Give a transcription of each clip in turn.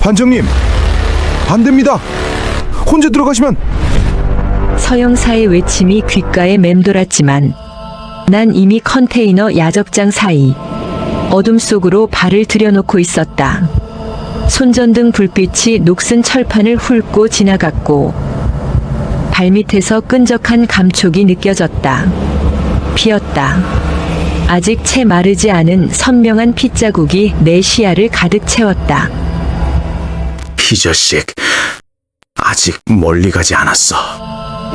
반장님, 안 됩니다. 혼자 들어가시면. 서영사의 외침이 귓가에 맴돌았지만 난 이미 컨테이너 야적장 사이 어둠 속으로 발을 들여놓고 있었다. 손전등 불빛이 녹슨 철판을 훑고 지나갔고 발밑에서 끈적한 감촉이 느껴졌다. 비었다. 아직 채 마르지 않은 선명한 핏자국이 내 시야를 가득 채웠다. 이 자식, 아직 멀리 가지 않았어.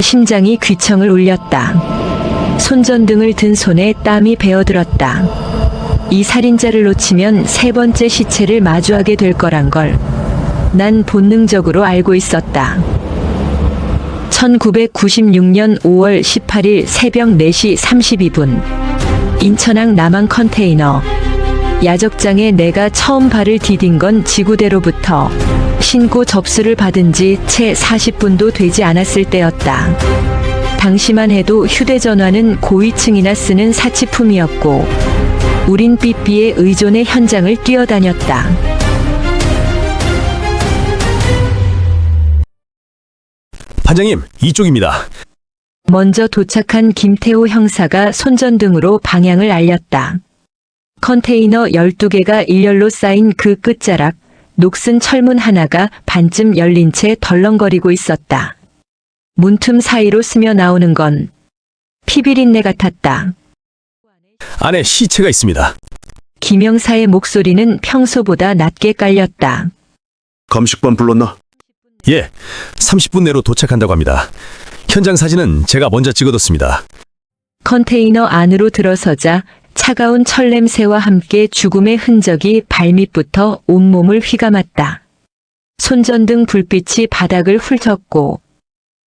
심장이 귀청을 울렸다. 손전등을 든 손에 땀이 배어들었다. 이 살인자를 놓치면 세 번째 시체를 마주하게 될 거란 걸 난 본능적으로 알고 있었다. 1996년 5월 18일 새벽 4시 32분 인천항 남한 컨테이너 야적장에 내가 처음 발을 디딘 건 지구대로부터 신고 접수를 받은 지 채 40분도 되지 않았을 때였다. 당시만 해도 휴대전화는 고위층이나 쓰는 사치품이었고 우린 삐삐의 의존의 현장을 뛰어다녔다. 반장님, 이쪽입니다. 먼저 도착한 김태호 형사가 손전등으로 방향을 알렸다. 컨테이너 12개가 일렬로 쌓인 그 끝자락, 녹슨 철문 하나가 반쯤 열린 채 덜렁거리고 있었다. 문틈 사이로 스며 나오는 건 피비린내 같았다. 안에 시체가 있습니다. 김 형사의 목소리는 평소보다 낮게 깔렸다. 감식반 불렀나? 예, 30분 내로 도착한다고 합니다. 현장 사진은 제가 먼저 찍어뒀습니다. 컨테이너 안으로 들어서자 차가운 철 냄새와 함께 죽음의 흔적이 발밑부터 온몸을 휘감았다. 손전등 불빛이 바닥을 훑었고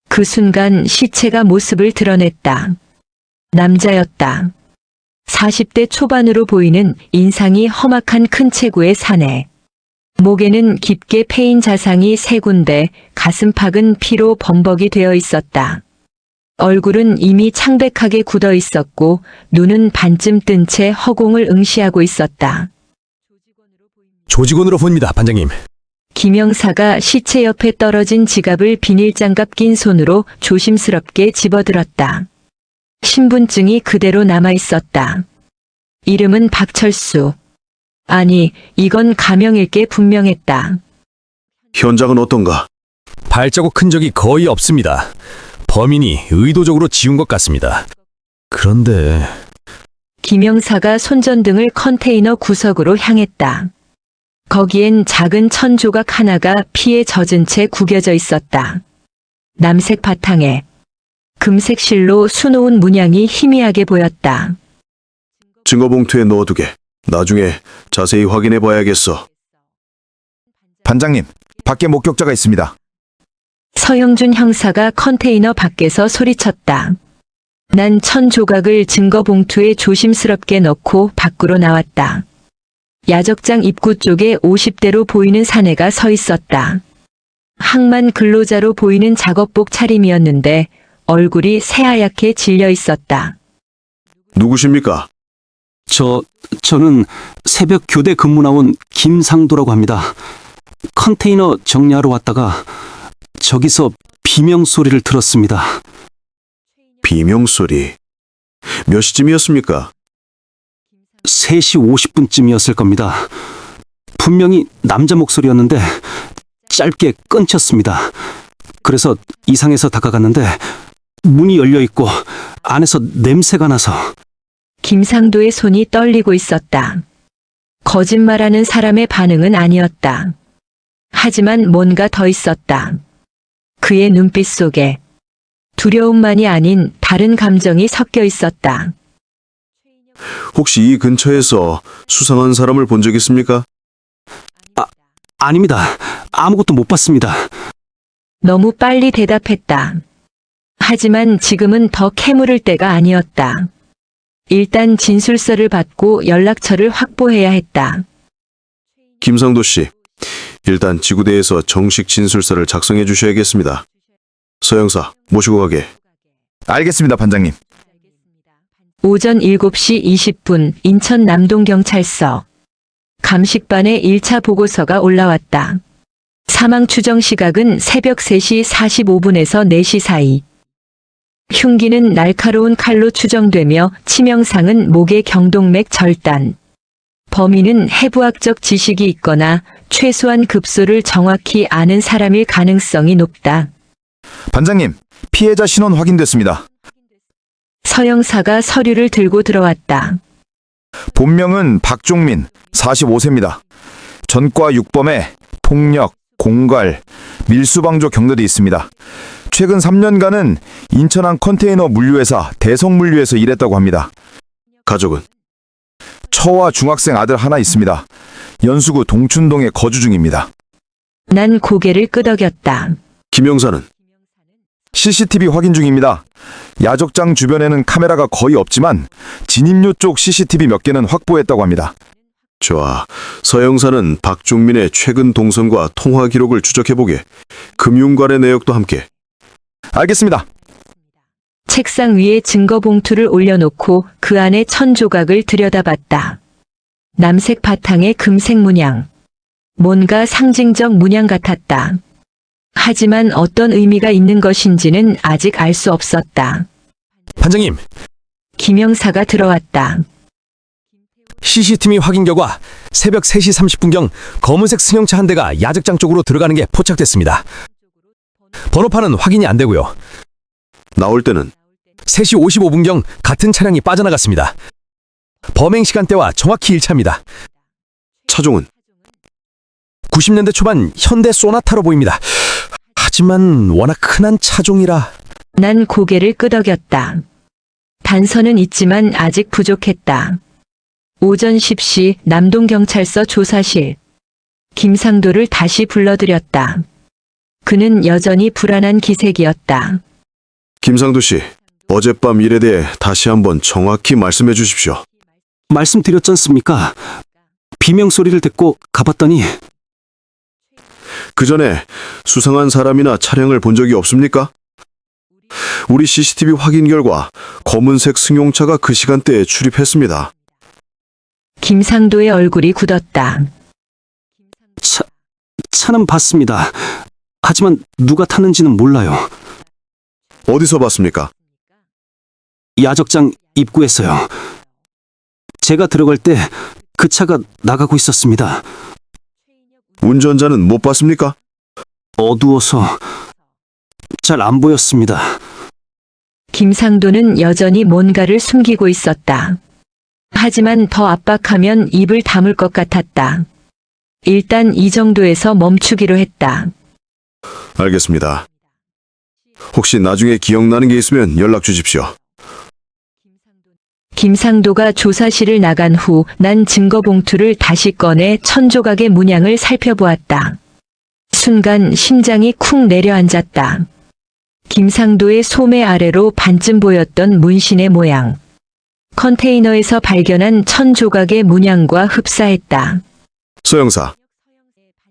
그 순간 시체가 모습을 드러냈다. 남자였다. 40대 초반으로 보이는 인상이 험악한 큰 체구의 사내. 목에는 깊게 패인 자상이 3군데, 가슴팍은 피로 범벅이 되어 있었다. 얼굴은 이미 창백하게 굳어 있었고 눈은 반쯤 뜬 채 허공을 응시하고 있었다. 조직원으로 보입니다, 반장님. 김 형사가 시체 옆에 떨어진 지갑을 비닐장갑 낀 손으로 조심스럽게 집어들었다. 신분증이 그대로 남아 있었다. 이름은 박철수. 아니, 이건 가명일 게 분명했다. 현장은 어떤가? 발자국 흔적이 거의 없습니다. 범인이 의도적으로 지운 것 같습니다. 그런데 김 형사가 손전등을 컨테이너 구석으로 향했다. 거기엔 작은 천 조각 하나가 피에 젖은 채 구겨져 있었다. 남색 바탕에 금색 실로 수놓은 문양이 희미하게 보였다. 증거봉투에 넣어두게. 나중에 자세히 확인해봐야겠어. 반장님, 밖에 목격자가 있습니다. 서영준 형사가 컨테이너 밖에서 소리쳤다. 난 천 조각을 증거 봉투에 조심스럽게 넣고 밖으로 나왔다. 야적장 입구 쪽에 50대로 보이는 사내가 서 있었다. 항만 근로자로 보이는 작업복 차림이었는데 얼굴이 새하얗게 질려 있었다. 누구십니까? 저는 새벽 교대 근무 나온 김상도라고 합니다. 컨테이너 정리하러 왔다가 저기서 비명 소리를 들었습니다. 비명소리. 몇 시쯤이었습니까? 3시 50분쯤이었을 겁니다. 분명히 남자 목소리였는데 짧게 끊겼습니다. 그래서 이상해서 다가갔는데 문이 열려 있고 안에서 냄새가 나서. 김상도의 손이 떨리고 있었다. 거짓말하는 사람의 반응은 아니었다. 하지만 뭔가 더 있었다. 그의 눈빛 속에 두려움만이 아닌 다른 감정이 섞여 있었다. 혹시 이 근처에서 수상한 사람을 본 적 있습니까? 아닙니다. 아무것도 못 봤습니다. 너무 빨리 대답했다. 하지만 지금은 더 캐물을 때가 아니었다. 일단 진술서를 받고 연락처를 확보해야 했다. 김상도 씨, 일단 지구대에서 정식 진술서를 작성해 주셔야겠습니다. 서영사, 모시고 가게. 알겠습니다, 반장님. 오전 7시 20분 인천 남동경찰서. 감식반의 1차 보고서가 올라왔다. 사망 추정 시각은 새벽 3시 45분에서 4시 사이. 흉기는 날카로운 칼로 추정되며 치명상은 목의 경동맥 절단. 범인은 해부학적 지식이 있거나 최소한 급소를 정확히 아는 사람일 가능성이 높다. 반장님, 피해자 신원 확인됐습니다. 서영사가 서류를 들고 들어왔다. 본명은 박종민, 45세입니다. 전과 6범에 폭력, 공갈, 밀수방조 경력이 있습니다. 최근 3년간은 인천항 컨테이너 물류회사 대성물류에서 일했다고 합니다. 가족은? 처와 중학생 아들 하나 있습니다. 연수구 동춘동에 거주 중입니다. 난 고개를 끄덕였다. 김영사는? CCTV 확인 중입니다. 야적장 주변에는 카메라가 거의 없지만 진입로 쪽 CCTV 몇 개는 확보했다고 합니다. 좋아. 서영사는 박종민의 최근 동선과 통화 기록을 추적해보게. 금융관의 내역도 함께. 알겠습니다. 책상 위에 증거 봉투를 올려놓고 그 안에 천조각을 들여다봤다. 남색 바탕의 금색 문양. 뭔가 상징적 문양 같았다. 하지만 어떤 의미가 있는 것인지는 아직 알 수 없었다. 반장님, 김영사가 들어왔다. CCTV 확인 결과 새벽 3시 30분경 검은색 승용차 한 대가 야적장 쪽으로 들어가는 게 포착됐습니다. 번호판은 확인이 안 되고요. 나올 때는 3시 55분경 같은 차량이 빠져나갔습니다. 범행 시간대와 정확히 일치합니다. 차종은 90년대 초반 현대 소나타로 보입니다. 하지만 워낙 흔한 차종이라. 난 고개를 끄덕였다. 단서는 있지만 아직 부족했다. 오전 10시 남동경찰서 조사실. 김상도를 다시 불러들였다. 그는 여전히 불안한 기색이었다. 김상도 씨, 어젯밤 일에 대해 다시 한번 정확히 말씀해 주십시오. 말씀드렸지 않습니까? 비명 소리를 듣고 가봤더니 그 전에 수상한 사람이나 차량을 본 적이 없습니까? 우리 CCTV 확인 결과 검은색 승용차가 그 시간대에 출입했습니다. 김상도의 얼굴이 굳었다. 차는 봤습니다. 하지만 누가 탔는지는 몰라요. 어디서 봤습니까? 야적장 입구에서요. 제가 들어갈 때 그 차가 나가고 있었습니다. 운전자는 못 봤습니까? 어두워서 잘 안 보였습니다. 김상도는 여전히 뭔가를 숨기고 있었다. 하지만 더 압박하면 입을 다물 것 같았다. 일단 이 정도에서 멈추기로 했다. 알겠습니다. 혹시 나중에 기억나는 게 있으면 연락 주십시오. 김상도가 조사실을 나간 후 난 증거 봉투를 다시 꺼내 천조각의 문양을 살펴보았다. 순간 심장이 쿵 내려앉았다. 김상도의 소매 아래로 반쯤 보였던 문신의 모양. 컨테이너에서 발견한 천조각의 문양과 흡사했다. 서영사,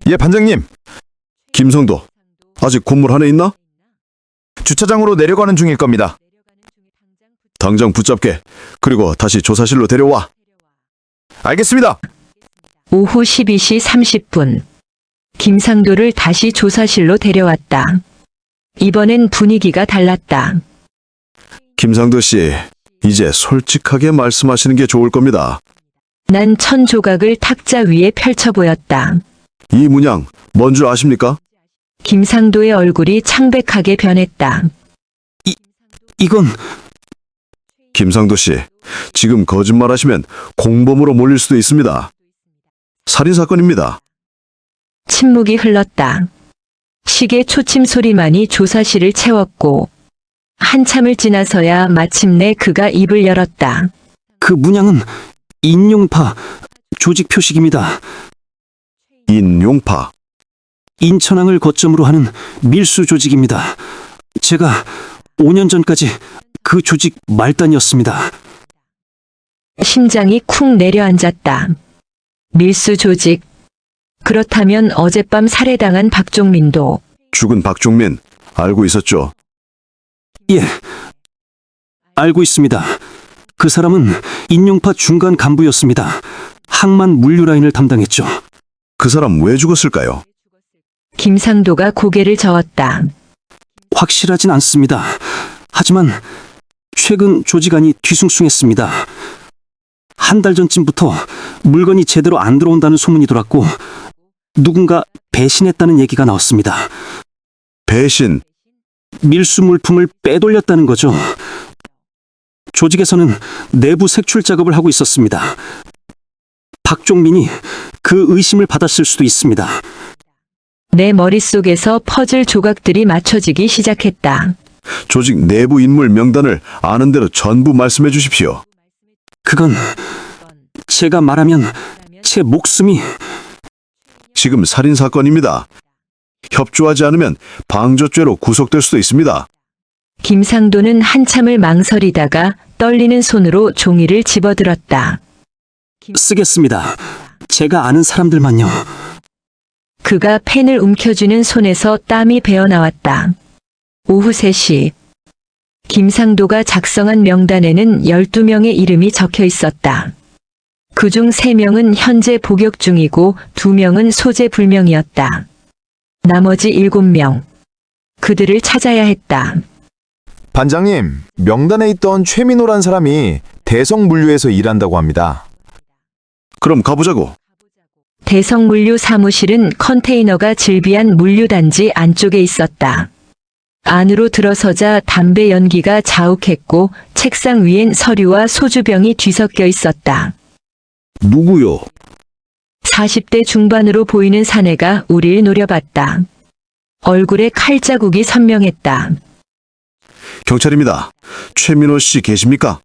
예, 반장님. 김성도, 아직 건물 안에 있나? 주차장으로 내려가는 중일 겁니다. 당장 붙잡게. 그리고 다시 조사실로 데려와. 알겠습니다. 오후 12시 30분. 김상도를 다시 조사실로 데려왔다. 이번엔 분위기가 달랐다. 김상도 씨, 이제 솔직하게 말씀하시는 게 좋을 겁니다. 난 천조각을 탁자 위에 펼쳐 보였다. 이 문양, 뭔 줄 아십니까? 김상도의 얼굴이 창백하게 변했다. 이건 김상도 씨, 지금 거짓말하시면 공범으로 몰릴 수도 있습니다. 살인사건입니다. 침묵이 흘렀다. 시계 초침 소리만이 조사실을 채웠고 한참을 지나서야 마침내 그가 입을 열었다. 그 문양은 인용파 조직 표식입니다. 인용파. 인천항을 거점으로 하는 밀수 조직입니다. 제가 5년 전까지 그 조직 말단이었습니다. 심장이 쿵 내려앉았다. 밀수 조직. 그렇다면 어젯밤 살해당한 박종민도 죽은 박종민, 알고 있었죠? 예, 알고 있습니다. 그 사람은 인용파 중간 간부였습니다. 항만 물류 라인을 담당했죠. 그 사람 왜 죽었을까요? 김상도가 고개를 저었다. 확실하진 않습니다. 하지만 최근 조직안이 뒤숭숭했습니다. 한 달 전쯤부터 물건이 제대로 안 들어온다는 소문이 돌았고 누군가 배신했다는 얘기가 나왔습니다. 배신. 밀수 물품을 빼돌렸다는 거죠. 조직에서는 내부 색출 작업을 하고 있었습니다. 박종민이 그 의심을 받았을 수도 있습니다. 내 머릿속에서 퍼즐 조각들이 맞춰지기 시작했다. 조직 내부 인물 명단을 아는 대로 전부 말씀해 주십시오. 그건 제가 말하면 제 목숨이 지금 살인 사건입니다. 협조하지 않으면 방조죄로 구속될 수도 있습니다. 김상도는 한참을 망설이다가 떨리는 손으로 종이를 집어들었다. 쓰겠습니다. 제가 아는 사람들만요. 그가 펜을 움켜쥐는 손에서 땀이 배어나왔다. 오후 3시. 김상도가 작성한 명단에는 12명의 이름이 적혀 있었다. 그중 3명은 현재 복역 중이고 2명은 소재 불명이었다. 나머지 7명. 그들을 찾아야 했다. 반장님, 명단에 있던 최민호란 사람이 대성물류에서 일한다고 합니다. 그럼 가보자고. 대성물류 사무실은 컨테이너가 즐비한 물류단지 안쪽에 있었다. 안으로 들어서자 담배 연기가 자욱했고 책상 위엔 서류와 소주병이 뒤섞여 있었다. 누구요? 40대 중반으로 보이는 사내가 우릴 노려봤다. 얼굴에 칼자국이 선명했다. 경찰입니다. 최민호 씨 계십니까?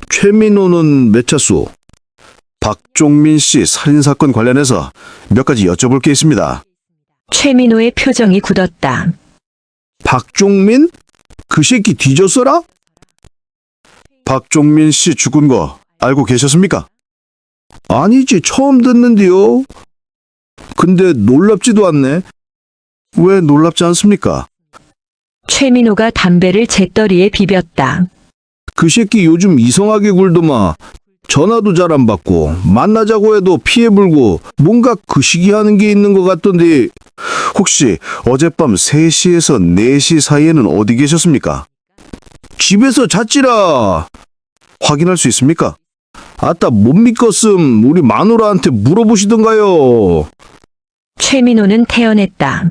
최민호는 몇 차수? 박종민 씨 살인사건 관련해서 몇 가지 여쭤볼 게 있습니다. 최민호의 표정이 굳었다. 박종민? 그 새끼 뒤졌어라? 박종민 씨 죽은 거 알고 계셨습니까? 아니지, 처음 듣는데요. 근데 놀랍지도 않네. 왜 놀랍지 않습니까? 최민호가 담배를 재떨이에 비볐다. 그 새끼 요즘 이상하게 굴더마. 전화도 잘 안 받고 만나자고 해도 피해 불고 뭔가 그 시기 하는 게 있는 것 같던데. 혹시 어젯밤 3시에서 4시 사이에는 어디 계셨습니까? 집에서 잤지라. 확인할 수 있습니까? 아따 못 믿겠음. 우리 마누라한테 물어보시던가요. 최민호는 태연했다.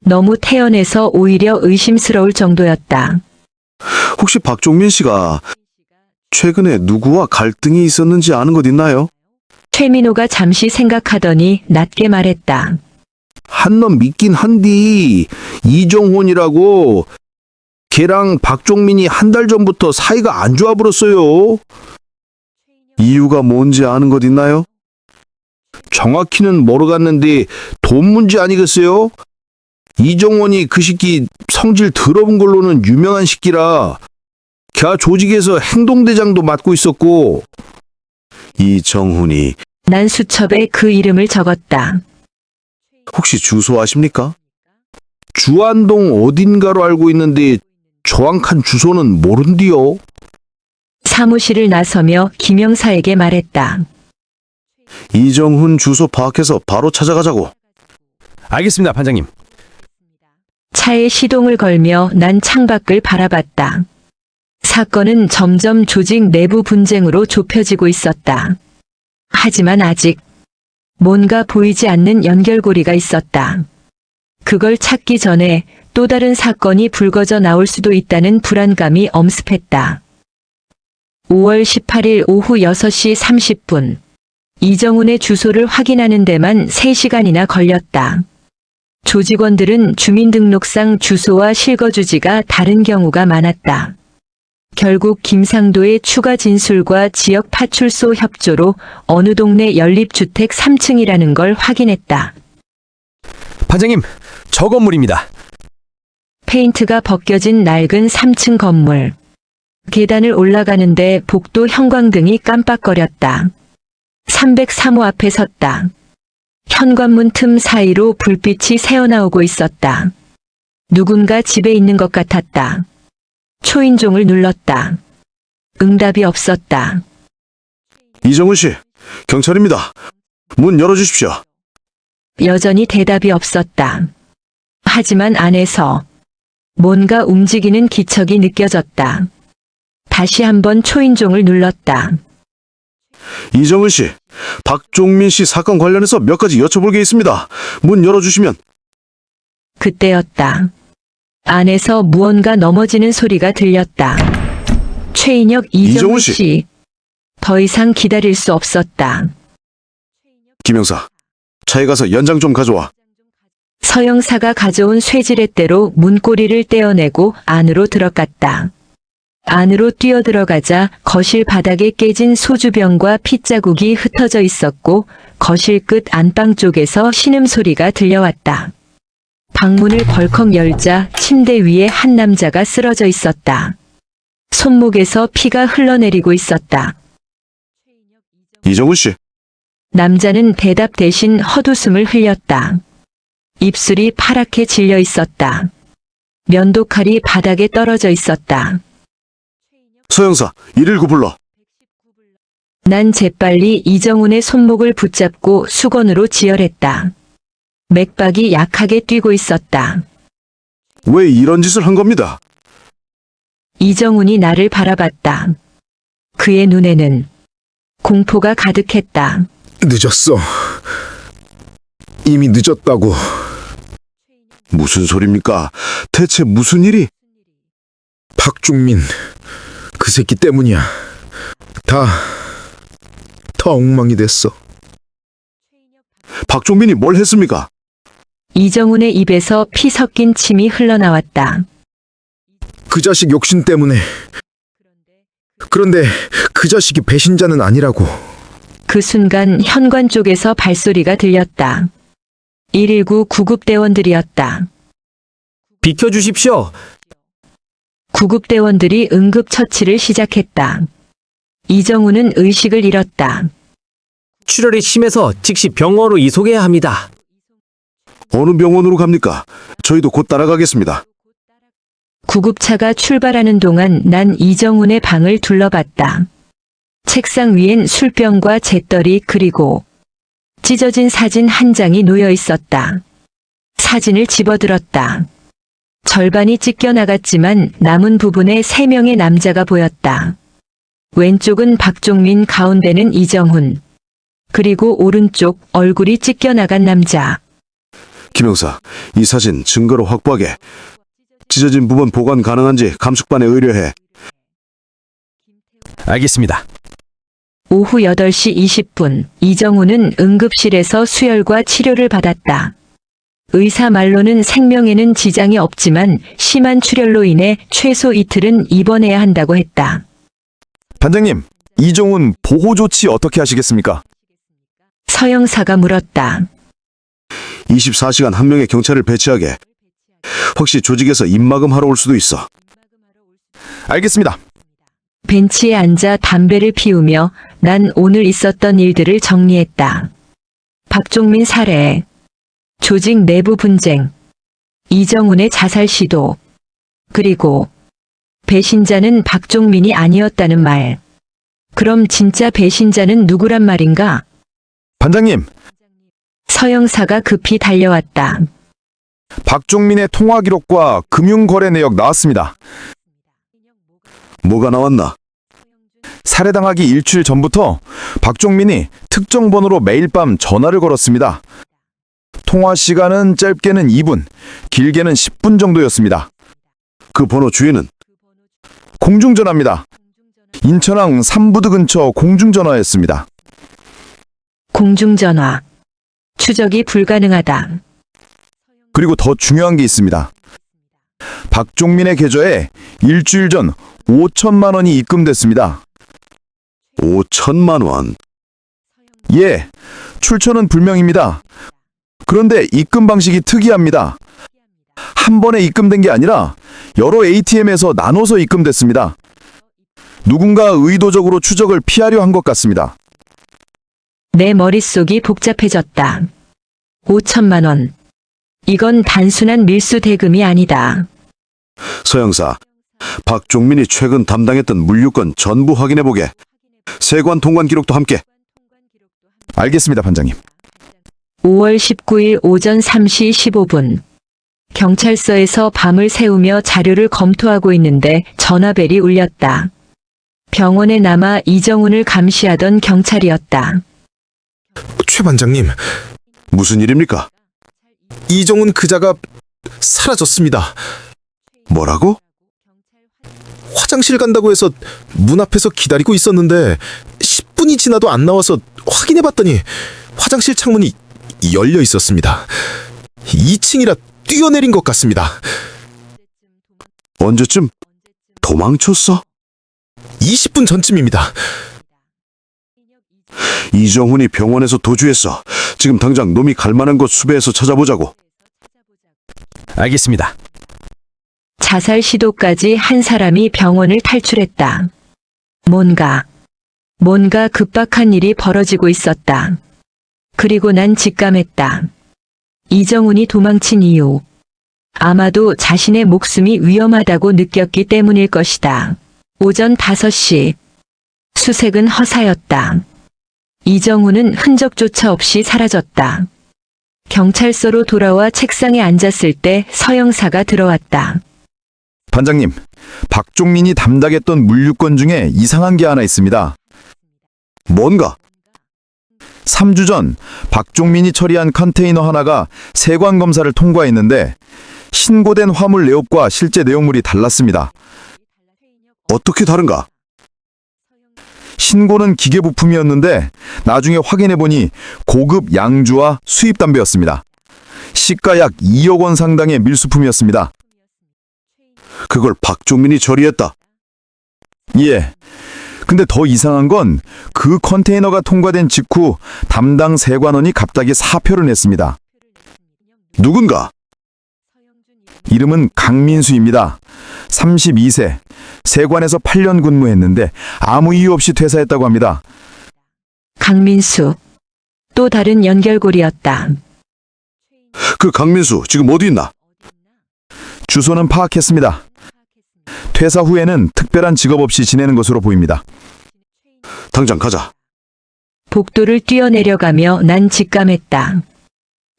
너무 태연해서 오히려 의심스러울 정도였다. 혹시 박종민 씨가 최근에 누구와 갈등이 있었는지 아는 것 있나요? 최민호가 잠시 생각하더니 낮게 말했다. 한 놈 믿긴 한디. 이정훈이라고. 걔랑 박종민이 한 달 전부터 사이가 안 좋아 버렸어요. 이유가 뭔지 아는 것 있나요? 정확히는 모르겠는데 돈 문제 아니겠어요? 이정원이 그 새끼 성질 더러운 걸로는 유명한 새끼라. 걔 조직에서 행동대장도 맡고 있었고. 이정훈이 난 수첩에 그 이름을 적었다. 혹시 주소 아십니까? 주안동 어딘가로 알고 있는데 정확한 주소는 모른디요. 사무실을 나서며 김영사에게 말했다. 이정훈 주소 파악해서 바로 찾아가자고. 알겠습니다, 반장님. 차에 시동을 걸며 난 창밖을 바라봤다. 사건은 점점 조직 내부 분쟁으로 좁혀지고 있었다. 하지만 아직 뭔가 보이지 않는 연결고리가 있었다. 그걸 찾기 전에 또 다른 사건이 불거져 나올 수도 있다는 불안감이 엄습했다. 5월 18일 오후 6시 30분. 이정훈의 주소를 확인하는 데만 3시간이나 걸렸다. 조직원들은 주민등록상 주소와 실거주지가 다른 경우가 많았다. 결국 김상도의 추가 진술과 지역 파출소 협조로 어느 동네 연립주택 3층이라는 걸 확인했다. 반장님, 저 건물입니다. 페인트가 벗겨진 낡은 3층 건물. 계단을 올라가는데 복도 형광등이 깜빡거렸다. 303호 앞에 섰다. 현관문 틈 사이로 불빛이 새어나오고 있었다. 누군가 집에 있는 것 같았다. 초인종을 눌렀다. 응답이 없었다. 이정훈 씨, 경찰입니다. 문 열어주십시오. 여전히 대답이 없었다. 하지만 안에서 뭔가 움직이는 기척이 느껴졌다. 다시 한번 초인종을 눌렀다. 이정훈 씨, 박종민 씨 사건 관련해서 몇 가지 여쭤볼 게 있습니다. 문 열어주시면. 그때였다. 안에서 무언가 넘어지는 소리가 들렸다. 최인혁 이정훈 이정훈 씨. 씨. 더 이상 기다릴 수 없었다. 김영사, 차에 가서 연장 좀 가져와. 서영사가 가져온 쇠지렛대로 문고리를 떼어내고 안으로 들어갔다. 안으로 뛰어들어가자 거실 바닥에 깨진 소주병과 핏자국이 흩어져 있었고 거실 끝 안방 쪽에서 신음소리가 들려왔다. 방문을 벌컥 열자 침대 위에 한 남자가 쓰러져 있었다. 손목에서 피가 흘러내리고 있었다. 이정훈 씨, 남자는 대답 대신 헛웃음을 흘렸다. 입술이 파랗게 질려 있었다. 면도칼이 바닥에 떨어져 있었다. 서영사, 119 불러. 난 재빨리 이정훈의 손목을 붙잡고 수건으로 지혈했다. 맥박이 약하게 뛰고 있었다. 왜 이런 짓을 한 겁니다? 이정훈이 나를 바라봤다. 그의 눈에는 공포가 가득했다. 늦었어. 이미 늦었다고. 무슨 소리입니까? 대체 무슨 일이? 박종민, 그 새끼 때문이야. 다 엉망이 됐어. 박종민이 뭘 했습니까? 이정훈의 입에서 피 섞인 침이 흘러나왔다. 그 자식 욕심 때문에. 그런데 그 자식이 배신자는 아니라고. 그 순간 현관 쪽에서 발소리가 들렸다. 119 구급대원들이었다. 비켜주십시오. 구급대원들이 응급처치를 시작했다. 이정훈은 의식을 잃었다. 출혈이 심해서 즉시 병원으로 이송해야 합니다. 어느 병원으로 갑니까? 저희도 곧 따라가겠습니다. 구급차가 출발하는 동안 난 이정훈의 방을 둘러봤다. 책상 위엔 술병과 잿더리 그리고 찢어진 사진 한 장이 놓여 있었다. 사진을 집어들었다. 절반이 찢겨나갔지만 남은 부분에 3명의 남자가 보였다. 왼쪽은 박종민, 가운데는 이정훈. 그리고 오른쪽 얼굴이 찢겨나간 남자. 김영사, 이 사진 증거로 확보하게. 찢어진 부분 보관 가능한지 감축반에 의뢰해. 알겠습니다. 오후 8시 20분 이정훈은 응급실에서 수혈과 치료를 받았다. 의사 말로는 생명에는 지장이 없지만 심한 출혈로 인해 최소 이틀은 입원해야 한다고 했다. 반장님, 이정훈 보호 조치 어떻게 하시겠습니까? 서영사가 물었다. 24시간 한 명의 경찰을 배치하게. 혹시 조직에서 입마금하러 올 수도 있어. 알겠습니다. 벤치에 앉아 담배를 피우며 난 오늘 있었던 일들을 정리했다. 박종민 살해, 조직 내부 분쟁, 이정훈의 자살 시도, 그리고 배신자는 박종민이 아니었다는 말. 그럼 진짜 배신자는 누구란 말인가? 반장님, 서영사가 급히 달려왔다. 박종민의 통화 기록과 금융거래 내역 나왔습니다. 뭐가 나왔나? 살해당하기 일주일 전부터 박종민이 특정 번호로 매일 밤 전화를 걸었습니다. 통화 시간은 짧게는 2분, 길게는 10분 정도였습니다. 그 번호 주인은? 공중전화입니다. 인천항 삼부드 근처 공중전화였습니다. 공중전화. 추적이 불가능하다. 그리고 더 중요한 게 있습니다. 박종민의 계좌에 일주일 전 5천만 원이 입금됐습니다. 5천만 원. 예, 출처는 불명입니다. 그런데 입금 방식이 특이합니다. 한 번에 입금된 게 아니라 여러 ATM에서 나눠서 입금됐습니다. 누군가 의도적으로 추적을 피하려 한 것 같습니다. 내 머릿속이 복잡해졌다. 5천만 원. 이건 단순한 밀수 대금이 아니다. 서영사, 박종민이 최근 담당했던 물류건 전부 확인해보게. 세관 통관 기록도 함께. 알겠습니다, 반장님. 5월 19일 오전 3시 15분. 경찰서에서 밤을 새우며 자료를 검토하고 있는데 전화벨이 울렸다. 병원에 남아 이정훈을 감시하던 경찰이었다. 최 반장님, 무슨 일입니까? 이정훈 그자가 사라졌습니다. 뭐라고? 화장실 간다고 해서 문 앞에서 기다리고 있었는데 10분이 지나도 안 나와서 확인해봤더니 화장실 창문이 열려 있었습니다. 2층이라 뛰어내린 것 같습니다. 언제쯤 도망쳤어? 20분 전쯤입니다. 이정훈이 병원에서 도주했어. 지금 당장 놈이 갈 만한 곳 수배해서 찾아보자고. 알겠습니다. 자살 시도까지 한 사람이 병원을 탈출했다. 뭔가 급박한 일이 벌어지고 있었다. 그리고 난 직감했다. 이정훈이 도망친 이유. 아마도 자신의 목숨이 위험하다고 느꼈기 때문일 것이다. 오전 5시. 수색은 허사였다. 이정훈은 흔적조차 없이 사라졌다. 경찰서로 돌아와 책상에 앉았을 때 서영사가 들어왔다. 반장님, 박종민이 담당했던 물류건 중에 이상한 게 하나 있습니다. 뭔가? 3주 전 박종민이 처리한 컨테이너 하나가 세관 검사를 통과했는데 신고된 화물 내역과 실제 내용물이 달랐습니다. 어떻게 다른가? 신고는 기계 부품이었는데 나중에 확인해보니 고급 양주와 수입 담배였습니다. 시가 약 2억 원 상당의 밀수품이었습니다. 그걸 박종민이 처리했다. 예. 근데 더 이상한 건 그 컨테이너가 통과된 직후 담당 세관원이 갑자기 사표를 냈습니다. 누군가? 이름은 강민수입니다. 32세. 세관에서 8년 근무했는데 아무 이유 없이 퇴사했다고 합니다. 강민수. 또 다른 연결고리였다. 그 강민수 지금 어디 있나? 주소는 파악했습니다. 퇴사 후에는 특별한 직업 없이 지내는 것으로 보입니다. 당장 가자. 복도를 뛰어내려가며 난 직감했다.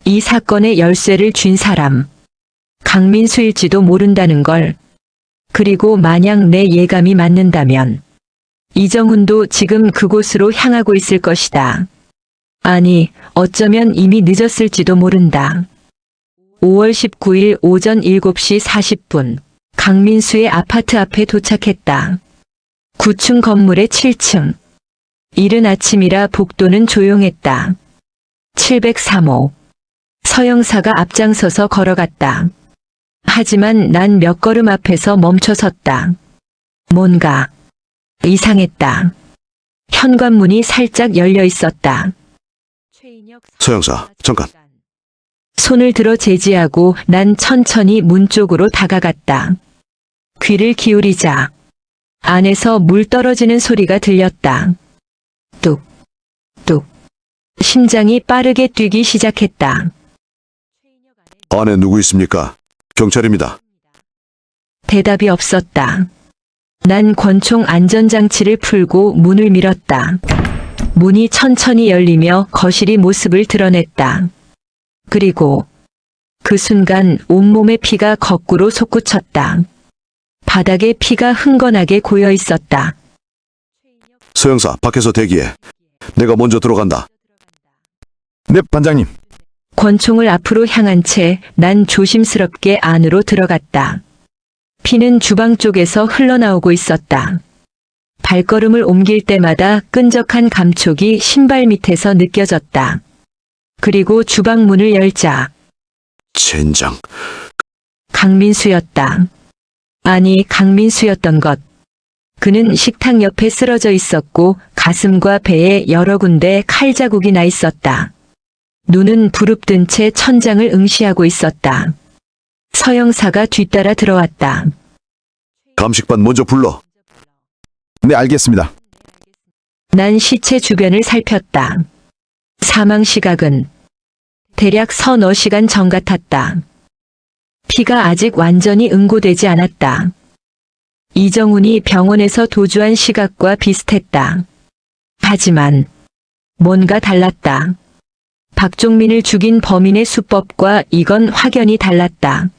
이 사건의 열쇠를 쥔 사람. 강민수일지도 모른다는 걸. 그리고 만약 내 예감이 맞는다면 이정훈도 지금 그곳으로 향하고 있을 것이다. 아니, 어쩌면 이미 늦었을지도 모른다. 5월 19일 오전 7시 40분 강민수의 아파트 앞에 도착했다. 9층 건물의 7층. 이른 아침이라 복도는 조용했다. 703호. 서영사가 앞장서서 걸어갔다. 하지만 난 몇 걸음 앞에서 멈춰섰다. 뭔가 이상했다. 현관문이 살짝 열려 있었다. 서영사, 잠깐. 손을 들어 제지하고 난 천천히 문 쪽으로 다가갔다. 귀를 기울이자 안에서 물 떨어지는 소리가 들렸다. 뚝, 뚝. 심장이 빠르게 뛰기 시작했다. 안에 누구 있습니까? 경찰입니다. 대답이 없었다. 난 권총 안전장치를 풀고 문을 밀었다. 문이 천천히 열리며 거실이 모습을 드러냈다. 그리고 그 순간 온몸의 피가 거꾸로 솟구쳤다. 바닥에 피가 흥건하게 고여 있었다. 서영사, 밖에서 대기해. 내가 먼저 들어간다. 네, 반장님. 권총을 앞으로 향한 채 난 조심스럽게 안으로 들어갔다. 피는 주방 쪽에서 흘러나오고 있었다. 발걸음을 옮길 때마다 끈적한 감촉이 신발 밑에서 느껴졌다. 그리고 주방 문을 열자 젠장. 강민수였다. 아니, 강민수였던 것. 그는 식탁 옆에 쓰러져 있었고 가슴과 배에 여러 군데 칼자국이 나 있었다. 눈은 부릅뜬 채 천장을 응시하고 있었다. 서영사가 뒤따라 들어왔다. 감식반 먼저 불러. 네, 알겠습니다. 난 시체 주변을 살폈다. 사망 시각은 대략 서너 시간 전 같았다. 피가 아직 완전히 응고되지 않았다. 이정훈이 병원에서 도주한 시각과 비슷했다. 하지만 뭔가 달랐다. 박종민을 죽인 범인의 수법과 이건 확연히 달랐다.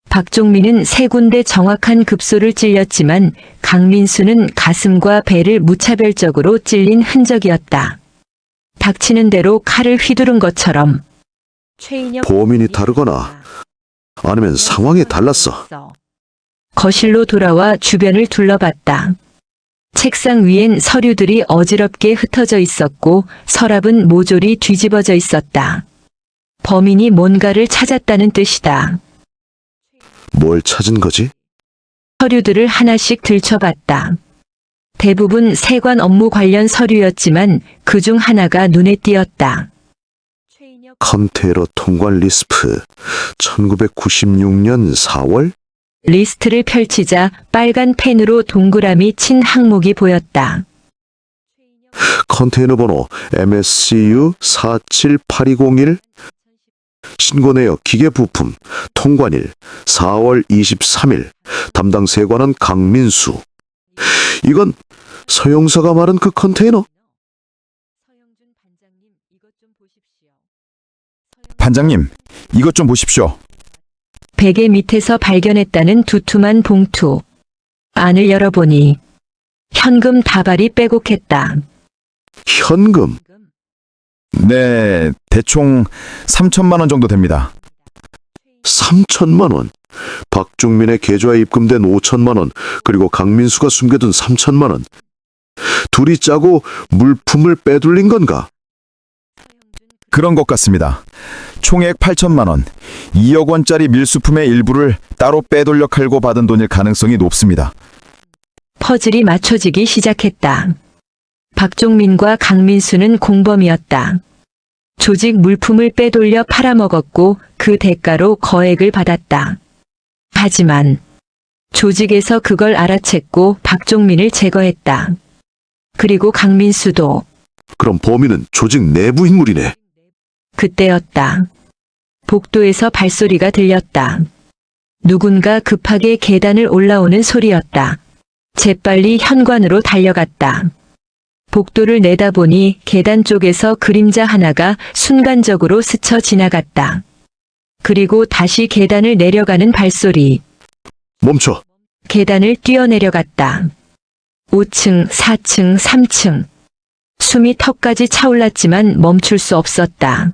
박종민은 3군데 정확한 급소를 찔렸지만 강민수는 가슴과 배를 무차별적으로 찔린 흔적이었다. 닥치는 대로 칼을 휘두른 것처럼. 범인이 다르거나 아니면 상황이 달랐어. 거실로 돌아와 주변을 둘러봤다. 책상 위엔 서류들이 어지럽게 흩어져 있었고 서랍은 모조리 뒤집어져 있었다. 범인이 뭔가를 찾았다는 뜻이다. 뭘 찾은 거지? 서류들을 하나씩 들춰봤다. 대부분 세관 업무 관련 서류였지만 그중 하나가 눈에 띄었다. 컨테이너 통관 리스트 1996년 4월? 리스트를 펼치자 빨간 펜으로 동그라미 친 항목이 보였다. 컨테이너 번호 MSCU 478201 신고 내역 기계 부품 통관일 4월 23일 담당 세관은 강민수. 이건 서영서가 말한 그 컨테이너? 반장님, 이것 좀 보십시오. 베개 밑에서 발견했다는 두툼한 봉투. 안을 열어보니 현금 다발이 빼곡했다. 현금? 네, 대충 3천만 원 정도 됩니다. 3천만 원. 박종민의 계좌에 입금된 5천만 원, 그리고 강민수가 숨겨둔 3천만 원. 둘이 짜고 물품을 빼돌린 건가? 그런 것 같습니다. 총액 8천만 원, 2억 원짜리 밀수품의 일부를 따로 빼돌려 칼고 받은 돈일 가능성이 높습니다. 퍼즐이 맞춰지기 시작했다. 박종민과 강민수는 공범이었다. 조직 물품을 빼돌려 팔아먹었고 그 대가로 거액을 받았다. 하지만 조직에서 그걸 알아챘고 박종민을 제거했다. 그리고 강민수도. 그럼 범인은 조직 내부 인물이네. 그때였다. 복도에서 발소리가 들렸다. 누군가 급하게 계단을 올라오는 소리였다. 재빨리 현관으로 달려갔다. 복도를 내다보니 계단 쪽에서 그림자 하나가 순간적으로 스쳐 지나갔다. 그리고 다시 계단을 내려가는 발소리. 멈춰. 계단을 뛰어내려갔다. 5층, 4층, 3층. 숨이 턱까지 차올랐지만 멈출 수 없었다.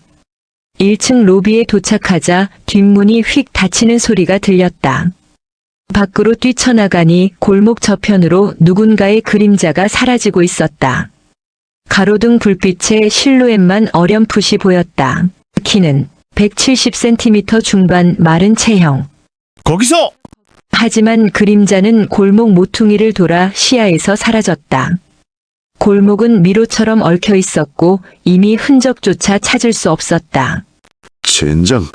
1층 로비에 도착하자 뒷문이 휙 닫히는 소리가 들렸다. 밖으로 뛰쳐나가니 골목 저편으로 누군가의 그림자가 사라지고 있었다. 가로등 불빛에 실루엣만 어렴풋이 보였다. 키는 170cm 중반 마른 체형. 거기서! 하지만 그림자는 골목 모퉁이를 돌아 시야에서 사라졌다. 골목은 미로처럼 얽혀 있었고 이미 흔적조차 찾을 수 없었다. 젠장.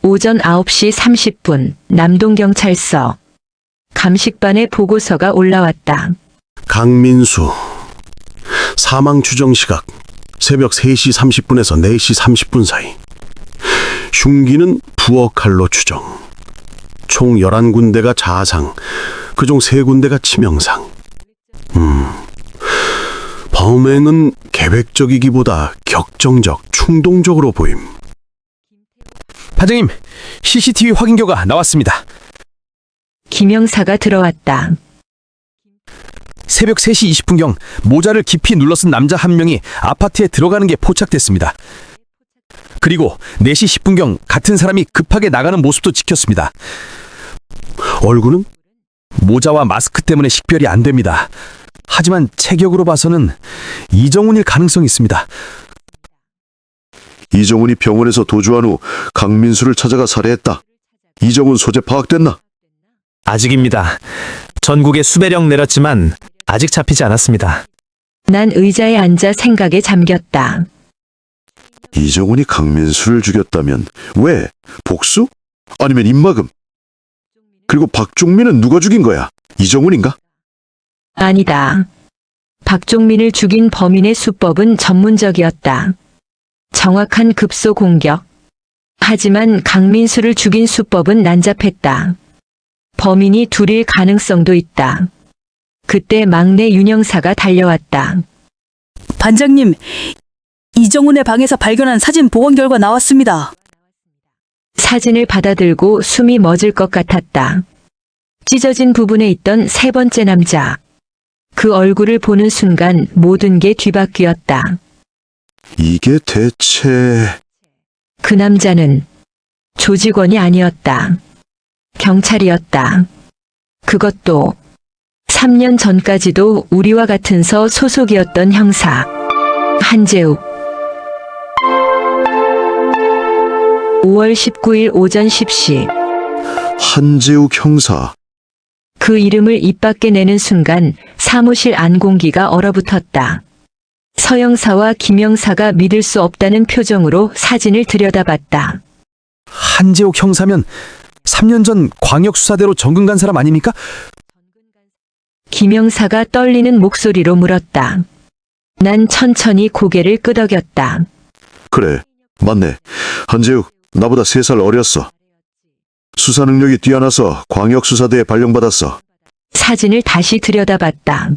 오전 9시 30분 남동경찰서. 감식반의 보고서가 올라왔다. 강민수 사망 추정 시각 새벽 3시 30분에서 4시 30분 사이. 흉기는 부엌 칼로 추정. 총 11군데가 자상, 그중 3군데가 치명상. 범행은 계획적이기보다 격정적, 충동적으로 보임. 반장님, CCTV 확인 결과 나왔습니다. 김영사가 들어왔다. 새벽 3시 20분경 모자를 깊이 눌러쓴 남자 한 명이 아파트에 들어가는 게 포착됐습니다. 그리고 4시 10분경 같은 사람이 급하게 나가는 모습도 찍혔습니다. 얼굴은? 모자와 마스크 때문에 식별이 안 됩니다. 하지만 체격으로 봐서는 이정훈일 가능성이 있습니다. 이정훈이 병원에서 도주한 후 강민수를 찾아가 살해했다. 이정훈 소재 파악됐나? 아직입니다. 전국에 수배령 내렸지만 아직 잡히지 않았습니다. 난 의자에 앉아 생각에 잠겼다. 이정훈이 강민수를 죽였다면 왜? 복수? 아니면 입막음? 그리고 박종민은 누가 죽인 거야? 이정훈인가? 아니다. 박종민을 죽인 범인의 수법은 전문적이었다. 정확한 급소 공격. 하지만 강민수를 죽인 수법은 난잡했다. 범인이 둘일 가능성도 있다. 그때 막내 윤영사가 달려왔다. 반장님, 이정훈의 방에서 발견한 사진 복원 결과 나왔습니다. 사진을 받아들고 숨이 멎을 것 같았다. 찢어진 부분에 있던 세 번째 남자. 그 얼굴을 보는 순간 모든 게 뒤바뀌었다. 이게 대체... 그 남자는 조직원이 아니었다. 경찰이었다. 그것도 3년 전까지도 우리와 같은 서 소속이었던 형사. 한재욱. 5월 19일 오전 10시. 한재욱 형사. 그 이름을 입 밖에 내는 순간 사무실 안 공기가 얼어붙었다. 서 형사와 김 형사가 믿을 수 없다는 표정으로 사진을 들여다봤다. 한재욱 형사면 3년 전 광역수사대로 전근 간 사람 아닙니까? 김 형사가 떨리는 목소리로 물었다. 난 천천히 고개를 끄덕였다. 그래, 맞네. 한재욱, 나보다 3살 어렸어. 수사 능력이 뛰어나서 광역수사대에 발령받았어. 사진을 다시 들여다봤다.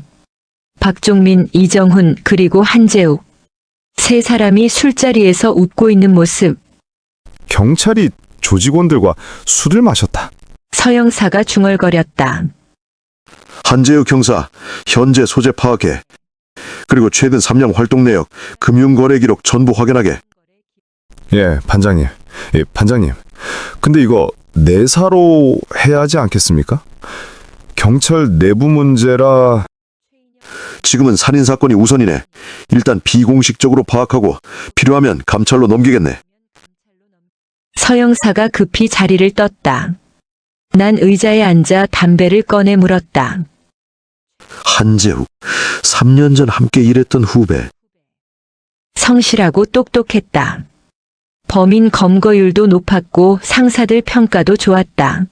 박종민, 이정훈, 그리고 한재욱. 세 사람이 술자리에서 웃고 있는 모습. 경찰이 조직원들과 술을 마셨다. 서 형사가 중얼거렸다. 한재욱 형사, 현재 소재 파악해. 그리고 최근 3년 활동 내역, 금융거래 기록 전부 확인하게. 예, 반장님. 예, 반장님. 근데 이거 내사로 해야 하지 않겠습니까? 경찰 내부 문제라... 지금은 살인사건이 우선이네. 일단 비공식적으로 파악하고 필요하면 감찰로 넘기겠네. 서 형사가 급히 자리를 떴다. 난 의자에 앉아 담배를 꺼내 물었다. 한재욱, 3년 전 함께 일했던 후배. 성실하고 똑똑했다. 범인 검거율도 높았고 상사들 평가도 좋았다.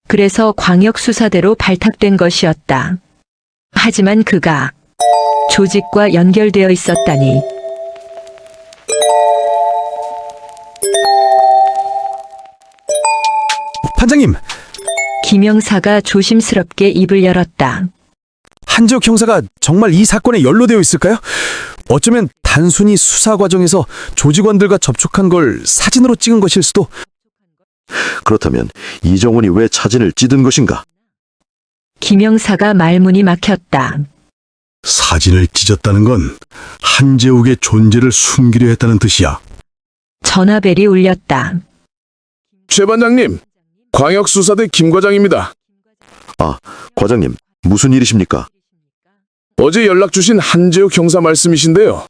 그래서 광역수사대로 발탁된 것이었다. 하지만 그가 조직과 연결되어 있었다니. 반장님, 김 형사가 조심스럽게 입을 열었다. 한재욱 형사가 정말 이 사건에 연루되어 있을까요? 어쩌면 단순히 수사 과정에서 조직원들과 접촉한 걸 사진으로 찍은 것일 수도. 그렇다면 이정훈이 왜 사진을 찌든 것인가? 김 형사가 말문이 막혔다. 사진을 찢었다는 건 한재욱의 존재를 숨기려 했다는 뜻이야. 전화벨이 울렸다. 최 반장님, 광역수사대 김 과장입니다. 아, 과장님, 무슨 일이십니까? 어제 연락 주신 한재욱 형사 말씀이신데요.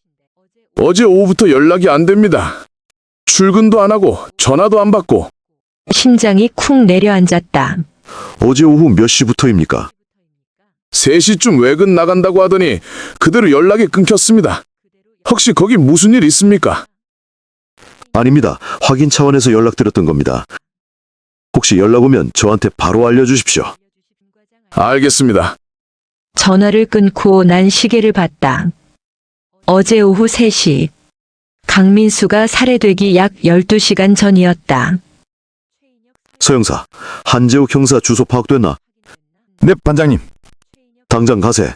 어제 오후부터 연락이 안 됩니다. 출근도 안 하고 전화도 안 받고. 심장이 쿵 내려앉았다. 어제 오후 몇 시부터입니까? 3시쯤 외근 나간다고 하더니 그대로 연락이 끊겼습니다. 혹시 거기 무슨 일 있습니까? 아닙니다. 확인 차원에서 연락드렸던 겁니다. 혹시 연락 오면 저한테 바로 알려주십시오. 알겠습니다. 전화를 끊고 난 시계를 봤다. 어제 오후 3시. 강민수가 살해되기 약 12시간 전이었다. 서 형사, 한재욱 형사 주소 파악됐나? 네, 반장님. 당장 가세.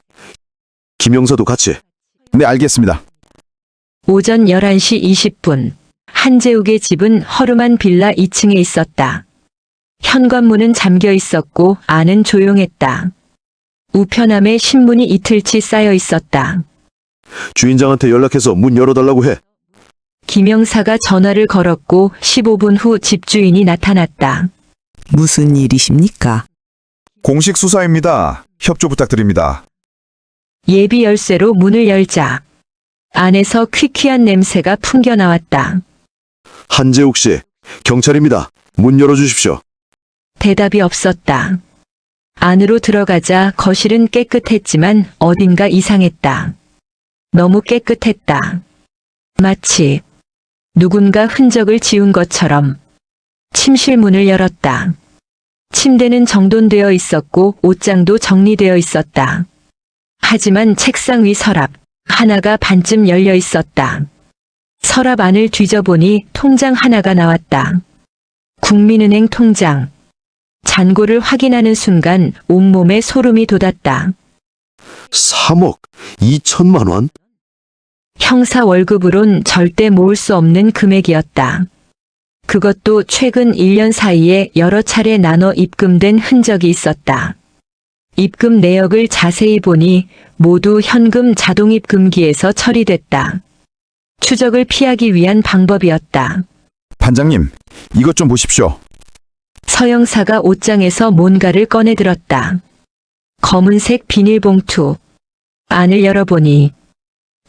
김 형사도 같이. 네, 알겠습니다. 오전 11시 20분. 한재욱의 집은 허름한 빌라 2층에 있었다. 현관문은 잠겨 있었고 안은 조용했다. 우편함에 신문이 이틀치 쌓여 있었다. 주인장한테 연락해서 문 열어달라고 해. 김 형사가 전화를 걸었고 15분 후 집주인이 나타났다. 무슨 일이십니까? 공식 수사입니다. 협조 부탁드립니다. 예비 열쇠로 문을 열자 안에서 퀴퀴한 냄새가 풍겨 나왔다. 한재욱 씨, 경찰입니다. 문 열어주십시오. 대답이 없었다. 안으로 들어가자 거실은 깨끗했지만 어딘가 이상했다. 너무 깨끗했다. 마치 누군가 흔적을 지운 것처럼. 침실 문을 열었다. 침대는 정돈되어 있었고 옷장도 정리되어 있었다. 하지만 책상 위 서랍 하나가 반쯤 열려 있었다. 서랍 안을 뒤져보니 통장 하나가 나왔다. 국민은행 통장. 잔고를 확인하는 순간 온몸에 소름이 돋았다. 3억 2천만 원? 형사 월급으론 절대 모을 수 없는 금액이었다. 그것도 최근 1년 사이에 여러 차례 나눠 입금된 흔적이 있었다. 입금 내역을 자세히 보니 모두 현금 자동입금기에서 처리됐다. 추적을 피하기 위한 방법이었다. 반장님, 이것 좀 보십시오. 서영사가 옷장에서 뭔가를 꺼내들었다. 검은색 비닐봉투. 안을 열어보니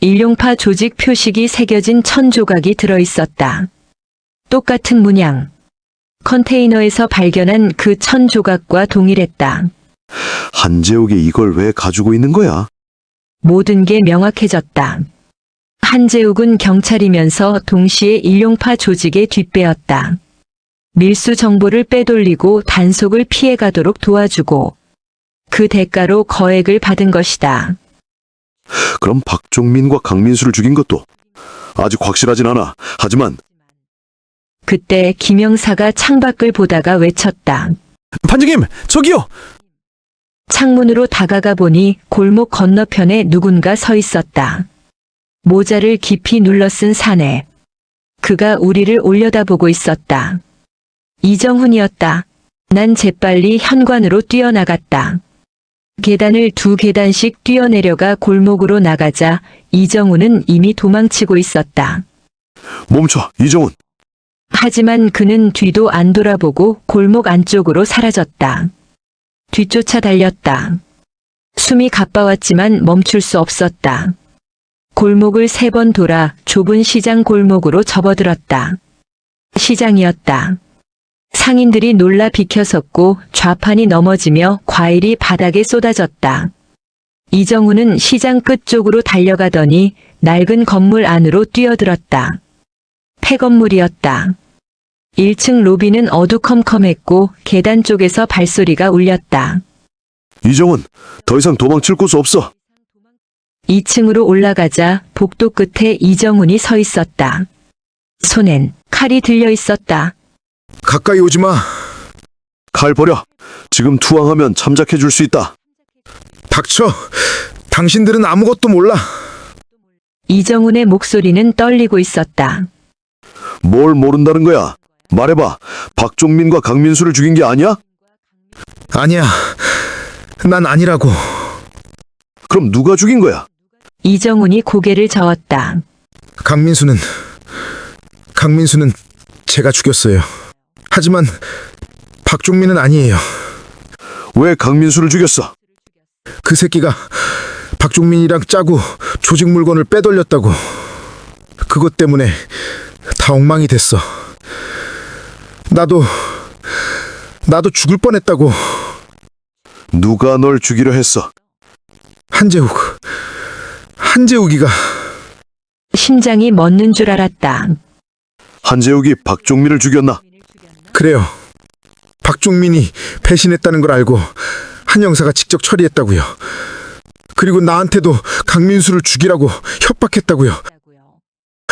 일용파 조직 표식이 새겨진 1000조각이 들어있었다. 똑같은 문양. 컨테이너에서 발견한 그 1000조각과 동일했다. 한재욱이 이걸 왜 가지고 있는 거야? 모든 게 명확해졌다. 한재욱은 경찰이면서 동시에 일용파 조직의 뒷배였다. 밀수 정보를 빼돌리고 단속을 피해가도록 도와주고 그 대가로 거액을 받은 것이다. 그럼 박종민과 강민수를 죽인 것도 아직 확실하진 않아. 하지만 그때 김영사가 창밖을 보다가 외쳤다. 반장님, 저기요! 창문으로 다가가 보니 골목 건너편에 누군가 서 있었다. 모자를 깊이 눌러 쓴 사내. 그가 우리를 올려다보고 있었다. 이정훈이었다. 난 재빨리 현관으로 뛰어나갔다. 계단을 2계단씩 뛰어내려가 골목으로 나가자 이정훈은 이미 도망치고 있었다. 멈춰, 이정훈. 하지만 그는 뒤도 안 돌아보고 골목 안쪽으로 사라졌다. 뒤쫓아 달렸다. 숨이 가빠왔지만 멈출 수 없었다. 골목을 3번 돌아 좁은 시장 골목으로 접어들었다. 시장이었다. 상인들이 놀라 비켜섰고 좌판이 넘어지며 과일이 바닥에 쏟아졌다. 이정훈은 시장 끝쪽으로 달려가더니 낡은 건물 안으로 뛰어들었다. 폐건물이었다. 1층 로비는 어두컴컴했고 계단 쪽에서 발소리가 울렸다. 이정훈, 더 이상 도망칠 곳 없어. 2층으로 올라가자 복도 끝에 이정훈이 서 있었다. 손엔 칼이 들려 있었다. 가까이 오지 마. 칼 버려. 지금 투항하면 참작해 줄 수 있다. 닥쳐. 당신들은 아무것도 몰라. 이정훈의 목소리는 떨리고 있었다. 뭘 모른다는 거야? 말해봐. 박종민과 강민수를 죽인 게 아니야? 아니야. 난 아니라고. 그럼 누가 죽인 거야? 이정훈이 고개를 저었다. 강민수는 제가 죽였어요. 하지만 박종민은 아니에요. 왜 강민수를 죽였어? 그 새끼가 박종민이랑 짜고 조직 물건을 빼돌렸다고. 그것 때문에 다 엉망이 됐어. 나도 죽을 뻔했다고. 누가 널 죽이려 했어? 한재욱이가. 심장이 멎는 줄 알았다. 한재욱이 박종민을 죽였나? 그래요. 박종민이 배신했다는 걸 알고 한 형사가 직접 처리했다고요. 그리고 나한테도 강민수를 죽이라고 협박했다고요.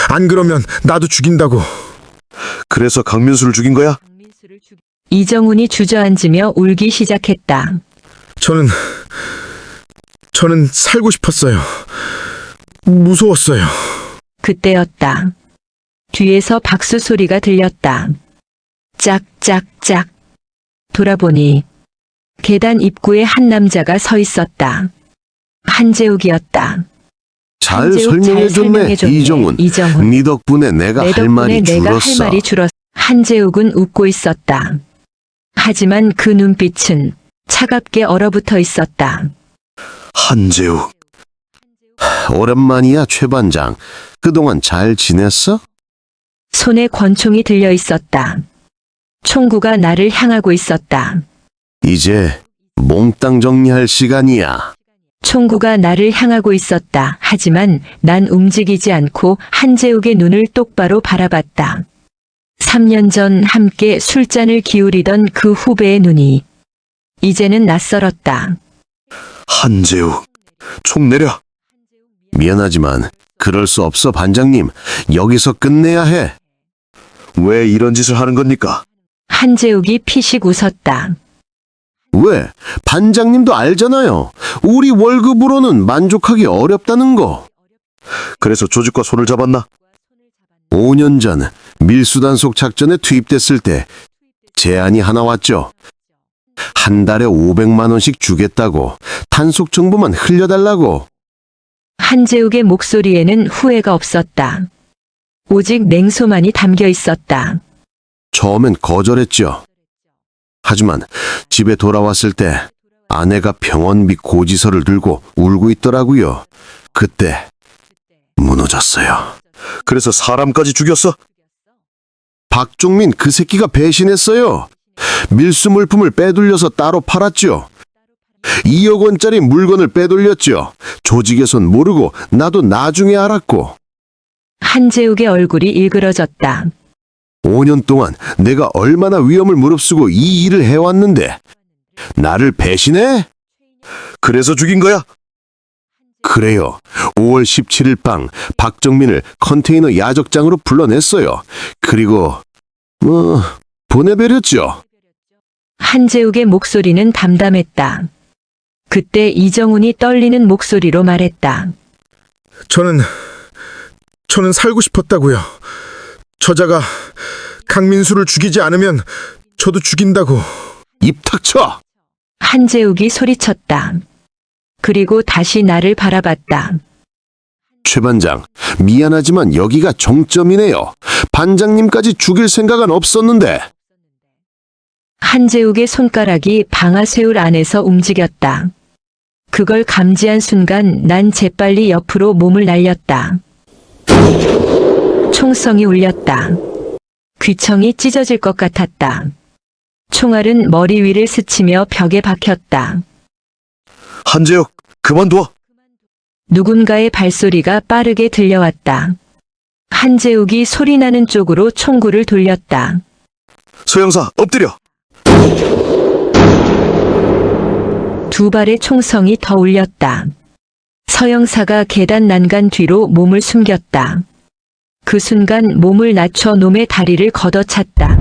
안 그러면 나도 죽인다고. 그래서 강민수를 죽인 거야? 이정훈이 주저앉으며 울기 시작했다. 저는 살고 싶었어요. 무서웠어요. 그때였다. 뒤에서 박수 소리가 들렸다. 짝짝짝. 돌아보니 계단 입구에 한 남자가 서 있었다. 한재욱이었다. 잘 한재욱 설명해줬네, 이정훈. 네 덕분에 내가 내 할 말이 덕분에 내가 할 줄었어. 말이 줄었어. 한재욱은 웃고 있었다. 하지만 그 눈빛은 차갑게 얼어붙어 있었다. 한재욱. 오랜만이야, 최 반장. 그동안 잘 지냈어? 손에 권총이 들려 있었다. 총구가 나를 향하고 있었다. 이제 몽땅 정리할 시간이야. 총구가 나를 향하고 있었다. 하지만 난 움직이지 않고 한재욱의 눈을 똑바로 바라봤다. 3년 전 함께 술잔을 기울이던 그 후배의 눈이 이제는 낯설었다. 한재욱. 총 내려. 미안하지만 그럴 수 없어, 반장님. 여기서 끝내야 해. 왜 이런 짓을 하는 겁니까? 한재욱이 피식 웃었다. 왜? 반장님도 알잖아요. 우리 월급으로는 만족하기 어렵다는 거. 그래서 조직과 손을 잡았나? 5년 전 밀수단속 작전에 투입됐을 때 제안이 하나 왔죠. 한 달에 500만 원씩 주겠다고, 단속 정보만 흘려달라고. 한재욱의 목소리에는 후회가 없었다. 오직 냉소만이 담겨 있었다. 처음엔 거절했죠. 하지만 집에 돌아왔을 때 아내가 병원비 고지서를 들고 울고 있더라고요. 그때 무너졌어요. 그래서 사람까지 죽였어? 박종민 그 새끼가 배신했어요. 밀수 물품을 빼돌려서 따로 팔았죠. 2억 원짜리 물건을 빼돌렸죠. 조직에선 모르고 나도 나중에 알았고. 한재욱의 얼굴이 일그러졌다. 5년 동안 내가 얼마나 위험을 무릅쓰고 이 일을 해왔는데 나를 배신해? 그래서 죽인 거야? 그래요. 5월 17일 밤 박정민을 컨테이너 야적장으로 불러냈어요. 그리고 보내버렸죠. 한재욱의 목소리는 담담했다. 그때 이정훈이 떨리는 목소리로 말했다. 저는 살고 싶었다고요. 저자가 강민수를 죽이지 않으면 저도 죽인다고. 입 닥쳐! 한재욱이 소리쳤다. 그리고 다시 나를 바라봤다. 최 반장, 미안하지만 여기가 정점이네요. 반장님까지 죽일 생각은 없었는데. 한재욱의 손가락이 방아쇠울 안에서 움직였다. 그걸 감지한 순간 난 재빨리 옆으로 몸을 날렸다. 총성이 울렸다. 귀청이 찢어질 것 같았다. 총알은 머리 위를 스치며 벽에 박혔다. 한재욱, 그만둬. 누군가의 발소리가 빠르게 들려왔다. 한재욱이 소리나는 쪽으로 총구를 돌렸다. 소형사, 엎드려. 두 발의 총성이 더 울렸다. 서영사가 계단 난간 뒤로 몸을 숨겼다. 그 순간 몸을 낮춰 놈의 다리를 걷어찼다.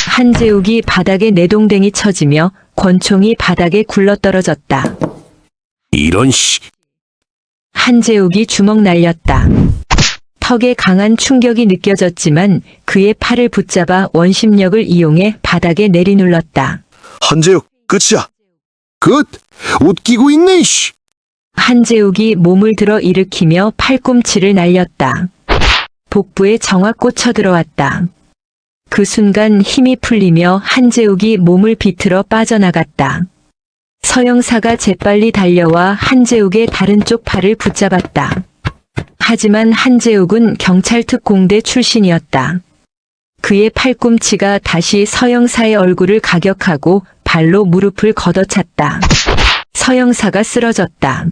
한재욱이 바닥에 내동댕이 쳐지며 권총이 바닥에 굴러떨어졌다. 이런 씨. 한재욱이 주먹 날렸다. 턱에 강한 충격이 느껴졌지만 그의 팔을 붙잡아 원심력을 이용해 바닥에 내리눌렀다. 한재욱, 끝이야. 끝! 웃기고 있네, 씨. 한재욱이 몸을 들어 일으키며 팔꿈치를 날렸다. 복부에 정확 꽂혀 들어왔다. 그 순간 힘이 풀리며 한재욱이 몸을 비틀어 빠져나갔다. 서영사가 재빨리 달려와 한재욱의 다른 쪽 팔을 붙잡았다. 하지만 한재욱은 경찰 특공대 출신이었다. 그의 팔꿈치가 다시 서영사의 얼굴을 가격하고 발로 무릎을 걷어찼다. 서영사가 쓰러졌다.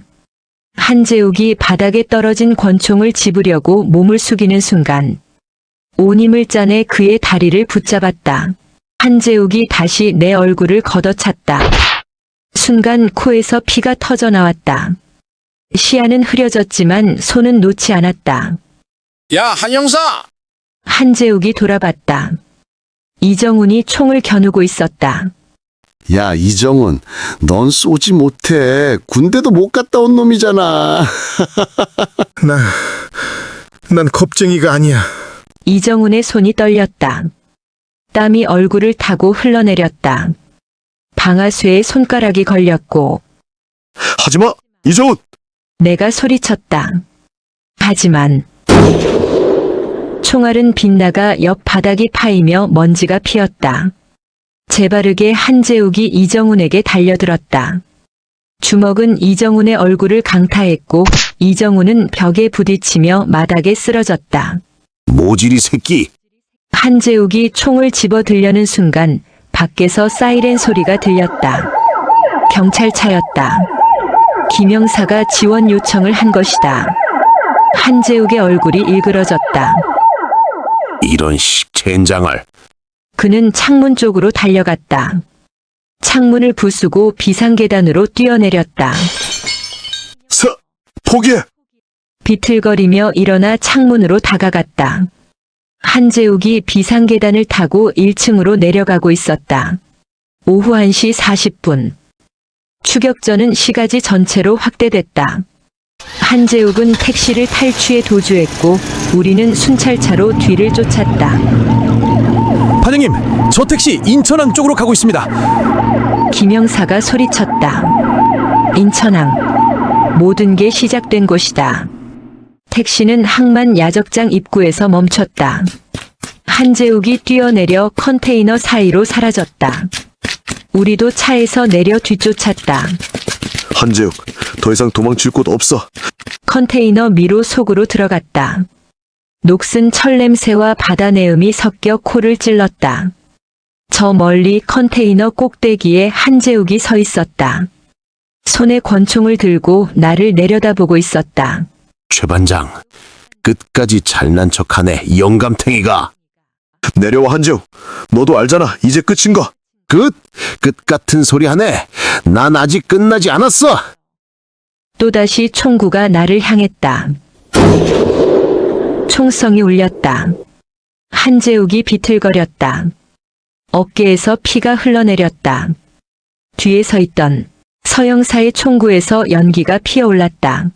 한재욱이 바닥에 떨어진 권총을 집으려고 몸을 숙이는 순간 온 힘을 짜내 그의 다리를 붙잡았다. 한재욱이 다시 내 얼굴을 걷어찼다. 순간 코에서 피가 터져 나왔다. 시야는 흐려졌지만 손은 놓지 않았다. 야, 한영사! 한재욱이 돌아봤다. 이정훈이 총을 겨누고 있었다. 야, 이정훈, 넌 쏘지 못해. 군대도 못 갔다 온 놈이잖아. 난 겁쟁이가 아니야. 이정훈의 손이 떨렸다. 땀이 얼굴을 타고 흘러내렸다. 방아쇠에 손가락이 걸렸고 하지마, 이정훈! 내가 소리쳤다. 하지만 총알은 빗나가 옆 바닥이 파이며 먼지가 피었다. 재바르게 한재욱이 이정훈에게 달려들었다. 주먹은 이정훈의 얼굴을 강타했고 이정훈은 벽에 부딪히며 마닥에 쓰러졌다. 모질이 새끼. 한재욱이 총을 집어들려는 순간 밖에서 사이렌 소리가 들렸다. 경찰차였다. 김영사가 지원 요청을 한 것이다. 한재욱의 얼굴이 일그러졌다. 이런 씨, 젠장할. 그는 창문 쪽으로 달려갔다. 창문을 부수고 비상계단으로 뛰어내렸다. 포기해! 비틀거리며 일어나 창문으로 다가갔다. 한재욱이 비상계단을 타고 1층으로 내려가고 있었다. 오후 1시 40분. 추격전은 시가지 전체로 확대됐다. 한재욱은 택시를 탈취해 도주했고 우리는 순찰차로 뒤를 쫓았다. 반장님, 저 택시 인천항 쪽으로 가고 있습니다. 김영사가 소리쳤다. 인천항. 모든 게 시작된 곳이다. 택시는 항만 야적장 입구에서 멈췄다. 한재욱이 뛰어내려 컨테이너 사이로 사라졌다. 우리도 차에서 내려 뒤쫓았다. 한재욱, 더 이상 도망칠 곳 없어. 컨테이너 미로 속으로 들어갔다. 녹슨 철 냄새와 바다 내음이 섞여 코를 찔렀다. 저 멀리 컨테이너 꼭대기에 한재욱이 서 있었다. 손에 권총을 들고 나를 내려다보고 있었다. 최 반장, 끝까지 잘난 척하네, 이 영감탱이가. 내려와 한재욱. 너도 알잖아. 이제 끝인 거. 끝 같은 소리 하네. 난 아직 끝나지 않았어. 또다시 총구가 나를 향했다. 총성이 울렸다. 한재욱이 비틀거렸다. 어깨에서 피가 흘러내렸다. 뒤에 서 있던 서영사의 총구에서 연기가 피어올랐다.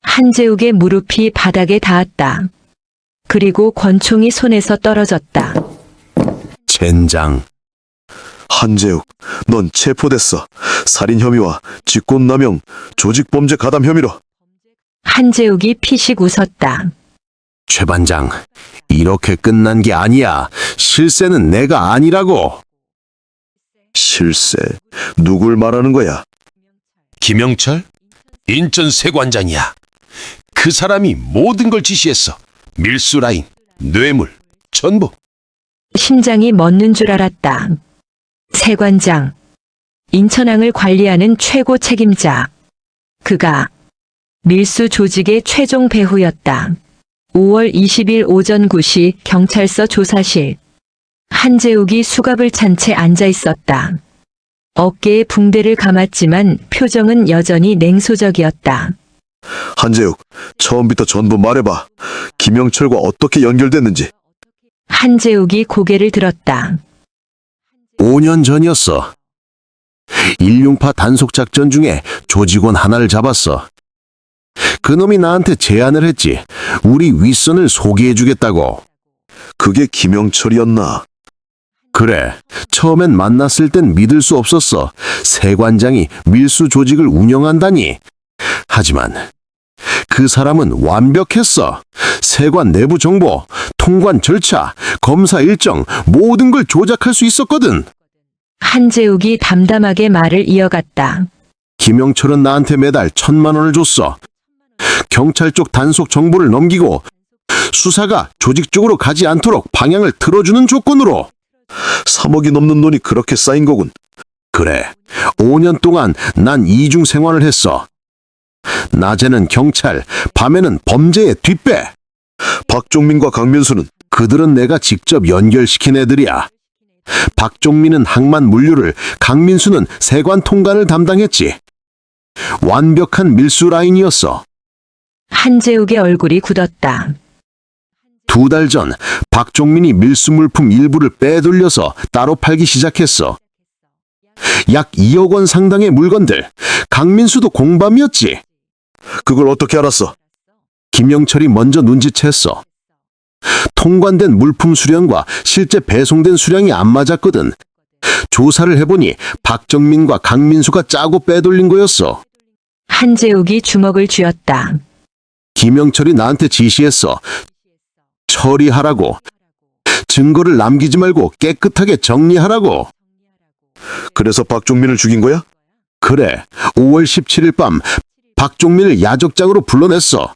한재욱의 무릎이 바닥에 닿았다. 그리고 권총이 손에서 떨어졌다. 젠장. 한재욱, 넌 체포됐어. 살인 혐의와 직권남용, 조직범죄 가담 혐의로. 한재욱이 피식 웃었다. 최 반장, 이렇게 끝난 게 아니야. 실세는 내가 아니라고. 실세? 누굴 말하는 거야? 김영철? 인천 세관장이야. 그 사람이 모든 걸 지시했어. 밀수라인, 뇌물, 전부. 심장이 멎는 줄 알았다. 세관장. 인천항을 관리하는 최고 책임자. 그가 밀수 조직의 최종 배후였다. 5월 20일 오전 9시 경찰서 조사실. 한재욱이 수갑을 찬 채 앉아 있었다. 어깨에 붕대를 감았지만 표정은 여전히 냉소적이었다. 한재욱, 처음부터 전부 말해봐. 김영철과 어떻게 연결됐는지. 한재욱이 고개를 들었다. 5년 전이었어. 일용파 단속작전 중에 조직원 하나를 잡았어. 그놈이 나한테 제안을 했지. 우리 윗선을 소개해주겠다고. 그게 김영철이었나? 그래. 처음엔 만났을 땐 믿을 수 없었어. 세관장이 밀수 조직을 운영한다니. 하지만 그 사람은 완벽했어. 세관 내부 정보, 통관 절차, 검사 일정 모든 걸 조작할 수 있었거든. 한재욱이 담담하게 말을 이어갔다. 김영철은 나한테 매달 1,000만 원을 줬어. 경찰 쪽 단속 정보를 넘기고 수사가 조직 쪽으로 가지 않도록 방향을 틀어주는 조건으로. 3억이 넘는 돈이 그렇게 쌓인 거군. 그래. 5년 동안 난 이중 생활을 했어. 낮에는 경찰, 밤에는 범죄의 뒷배. 박종민과 강민수는? 그들은 내가 직접 연결시킨 애들이야. 박종민은 항만 물류를, 강민수는 세관 통관을 담당했지. 완벽한 밀수 라인이었어. 한재욱의 얼굴이 굳었다. 2달 전 박종민이 밀수 물품 일부를 빼돌려서 따로 팔기 시작했어. 약 2억 원 상당의 물건들. 강민수도 공범이었지. 그걸 어떻게 알았어? 김영철이 먼저 눈치챘어. 통관된 물품 수량과 실제 배송된 수량이 안 맞았거든. 조사를 해보니 박정민과 강민수가 짜고 빼돌린 거였어. 한재욱이 주먹을 쥐었다. 김영철이 나한테 지시했어. 처리하라고. 증거를 남기지 말고 깨끗하게 정리하라고. 그래서 박종민을 죽인 거야? 그래. 5월 17일 밤 박종민을 야적장으로 불러냈어.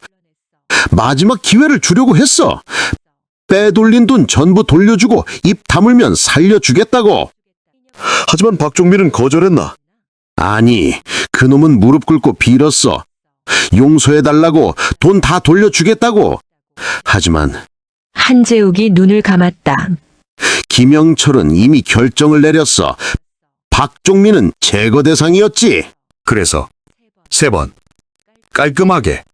마지막 기회를 주려고 했어. 빼돌린 돈 전부 돌려주고 입 다물면 살려주겠다고. 하지만 박종민은 거절했나? 아니, 그놈은 무릎 꿇고 빌었어. 용서해달라고, 돈 다 돌려주겠다고. 하지만 한재욱이 눈을 감았다. 김영철은 이미 결정을 내렸어. 박종민은 제거 대상이었지. 그래서 3번 깔끔하게.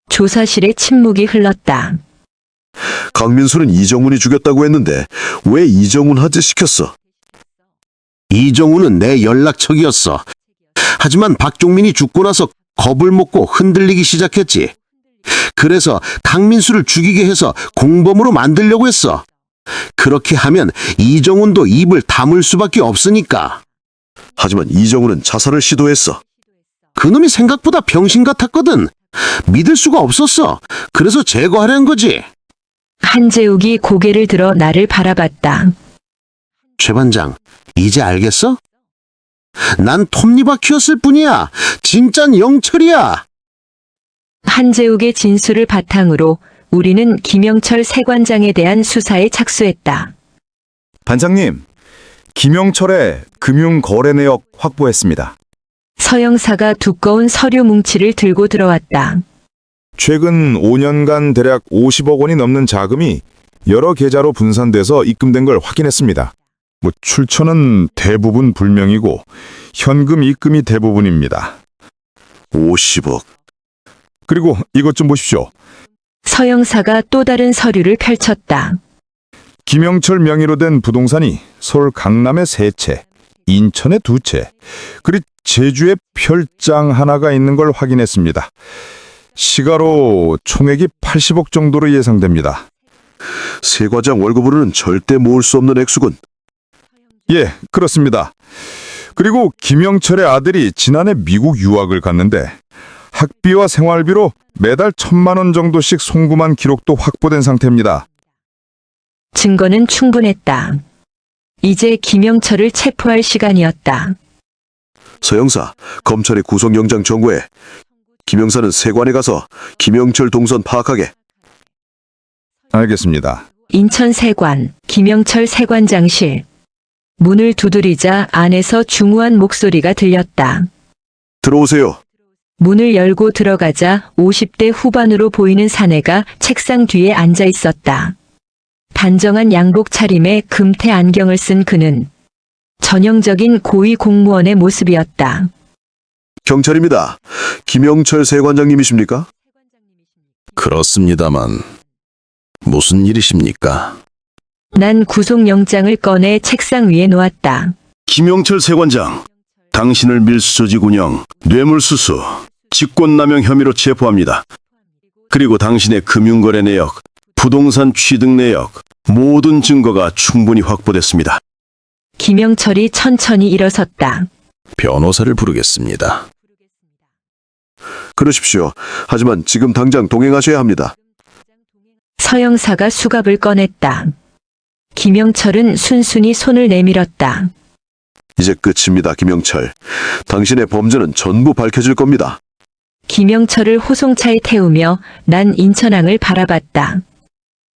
조사실에 침묵이 흘렀다. 강민수는 이정훈이 죽였다고 했는데 왜 이정훈한테 시켰어? 이정훈은 내 연락처기였어. 하지만 박종민이 죽고 나서 겁을 먹고 흔들리기 시작했지. 그래서 강민수를 죽이게 해서 공범으로 만들려고 했어. 그렇게 하면 이정훈도 입을 다물 수밖에 없으니까. 하지만 이정훈은 자살을 시도했어. 그놈이 생각보다 병신 같았거든. 믿을 수가 없었어. 그래서 제거하려는 거지. 한재욱이 고개를 들어 나를 바라봤다. 최 반장, 이제 알겠어? 난 톱니바퀴였을 뿐이야. 진짠 영철이야. 한재욱의 진술을 바탕으로 우리는 김영철 세관장에 대한 수사에 착수했다. 반장님, 김영철의 금융거래 내역 확보했습니다. 서영사가 두꺼운 서류 뭉치를 들고 들어왔다. 최근 5년간 대략 50억 원이 넘는 자금이 여러 계좌로 분산돼서 입금된 걸 확인했습니다. 출처는 대부분 불명이고 현금 입금이 대부분입니다. 50억. 그리고 이것 좀 보십시오. 서영사가 또 다른 서류를 펼쳤다. 김영철 명의로 된 부동산이 서울 강남에 3채, 인천에 2채, 그리고 제주에 별장 하나가 있는 걸 확인했습니다. 시가로 총액이 80억 정도로 예상됩니다. 세 과장 월급으로는 절대 모을 수 없는 액수군. 예, 그렇습니다. 그리고 김영철의 아들이 지난해 미국 유학을 갔는데 학비와 생활비로 매달 1,000만 원 정도씩 송금한 기록도 확보된 상태입니다. 증거는 충분했다. 이제 김영철을 체포할 시간이었다. 서영사, 검찰의 구속영장 청구해. 김영사는 세관에 가서 김영철 동선 파악하게. 알겠습니다. 인천 세관, 김영철 세관장실. 문을 두드리자 안에서 중후한 목소리가 들렸다. 들어오세요. 문을 열고 들어가자 50대 후반으로 보이는 사내가 책상 뒤에 앉아 있었다. 단정한 양복 차림에 금태 안경을 쓴 그는 전형적인 고위 공무원의 모습이었다. 경찰입니다. 김영철 세관장님이십니까? 그렇습니다만 무슨 일이십니까? 난 구속영장을 꺼내 책상 위에 놓았다. 김영철 세관장, 당신을 밀수조직 운영, 뇌물수수, 직권남용 혐의로 체포합니다. 그리고 당신의 금융거래 내역, 부동산 취득 내역, 모든 증거가 충분히 확보됐습니다. 김영철이 천천히 일어섰다. 변호사를 부르겠습니다. 그러십시오. 하지만 지금 당장 동행하셔야 합니다. 서영사가 수갑을 꺼냈다. 김영철은 순순히 손을 내밀었다. 이제 끝입니다, 김영철. 당신의 범죄는 전부 밝혀질 겁니다. 김영철을 호송차에 태우며 난 인천항을 바라봤다.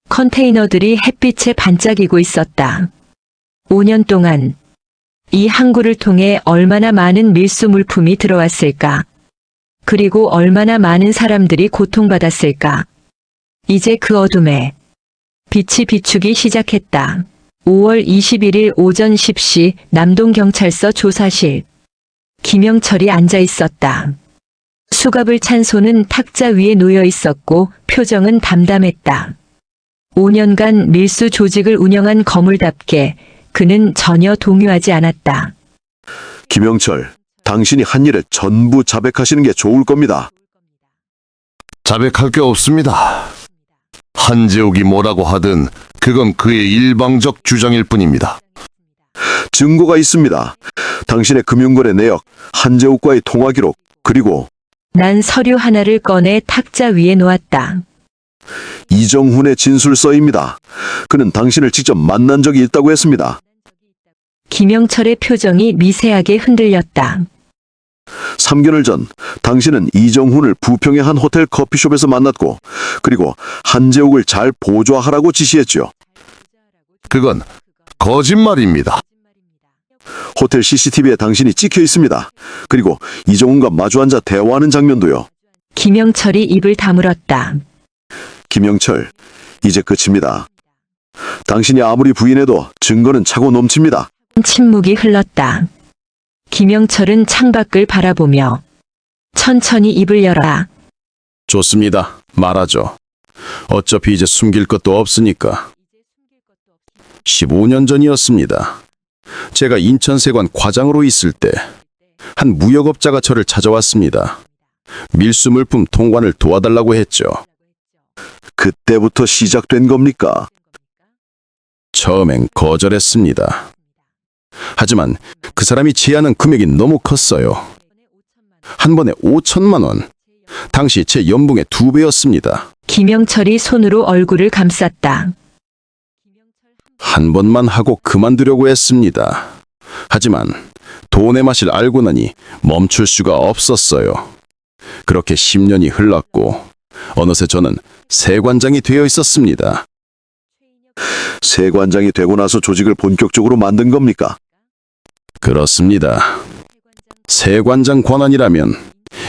컨테이너들이 햇빛에 반짝이고 있었다. 5년 동안 이 항구를 통해 얼마나 많은 밀수 물품이 들어왔을까? 그리고 얼마나 많은 사람들이 고통받았을까? 이제 그 어둠에 빛이 비추기 시작했다. 5월 21일 오전 10시 남동경찰서 조사실. 김영철이 앉아 있었다. 수갑을 찬 손은 탁자 위에 놓여 있었고 표정은 담담했다. 5년간 밀수 조직을 운영한 거물답게 그는 전혀 동요하지 않았다. 김영철, 당신이 한 일을 전부 자백하시는 게 좋을 겁니다. 자백할 게 없습니다. 한재욱이 뭐라고 하든 그건 그의 일방적 주장일 뿐입니다. 증거가 있습니다. 당신의 금융거래 내역, 한재욱과의 통화 기록, 그리고 난 서류 하나를 꺼내 탁자 위에 놓았다. 이정훈의 진술서입니다. 그는 당신을 직접 만난 적이 있다고 했습니다. 김영철의 표정이 미세하게 흔들렸다. 3개월 전 당신은 이정훈을 부평의 한 호텔 커피숍에서 만났고 그리고 한재욱을 잘 보좌하라고 지시했죠. 그건 거짓말입니다. 호텔 CCTV에 당신이 찍혀 있습니다. 그리고 이정훈과 마주 앉아 대화하는 장면도요. 김영철이 입을 다물었다. 김영철, 이제 끝입니다. 당신이 아무리 부인해도 증거는 차고 넘칩니다. 침묵이 흘렀다. 김영철은 창밖을 바라보며 천천히 입을 열어. 좋습니다. 말하죠. 어차피 이제 숨길 것도 없으니까. 15년 전이었습니다. 제가 인천세관 과장으로 있을 때 한 무역업자가 저를 찾아왔습니다. 밀수 물품 통관을 도와달라고 했죠. 그때부터 시작된 겁니까? 처음엔 거절했습니다. 하지만 그 사람이 제안한 금액이 너무 컸어요. 한 번에 5천만 원. 당시 제 연봉의 2배였습니다. 김영철이 손으로 얼굴을 감쌌다. 한 번만 하고 그만두려고 했습니다. 하지만 돈의 맛을 알고 나니 멈출 수가 없었어요. 그렇게 10년이 흘렀고 어느새 저는 세관장이 되어 있었습니다. 세관장이 되고 나서 조직을 본격적으로 만든 겁니까? 그렇습니다. 세관장 권한이라면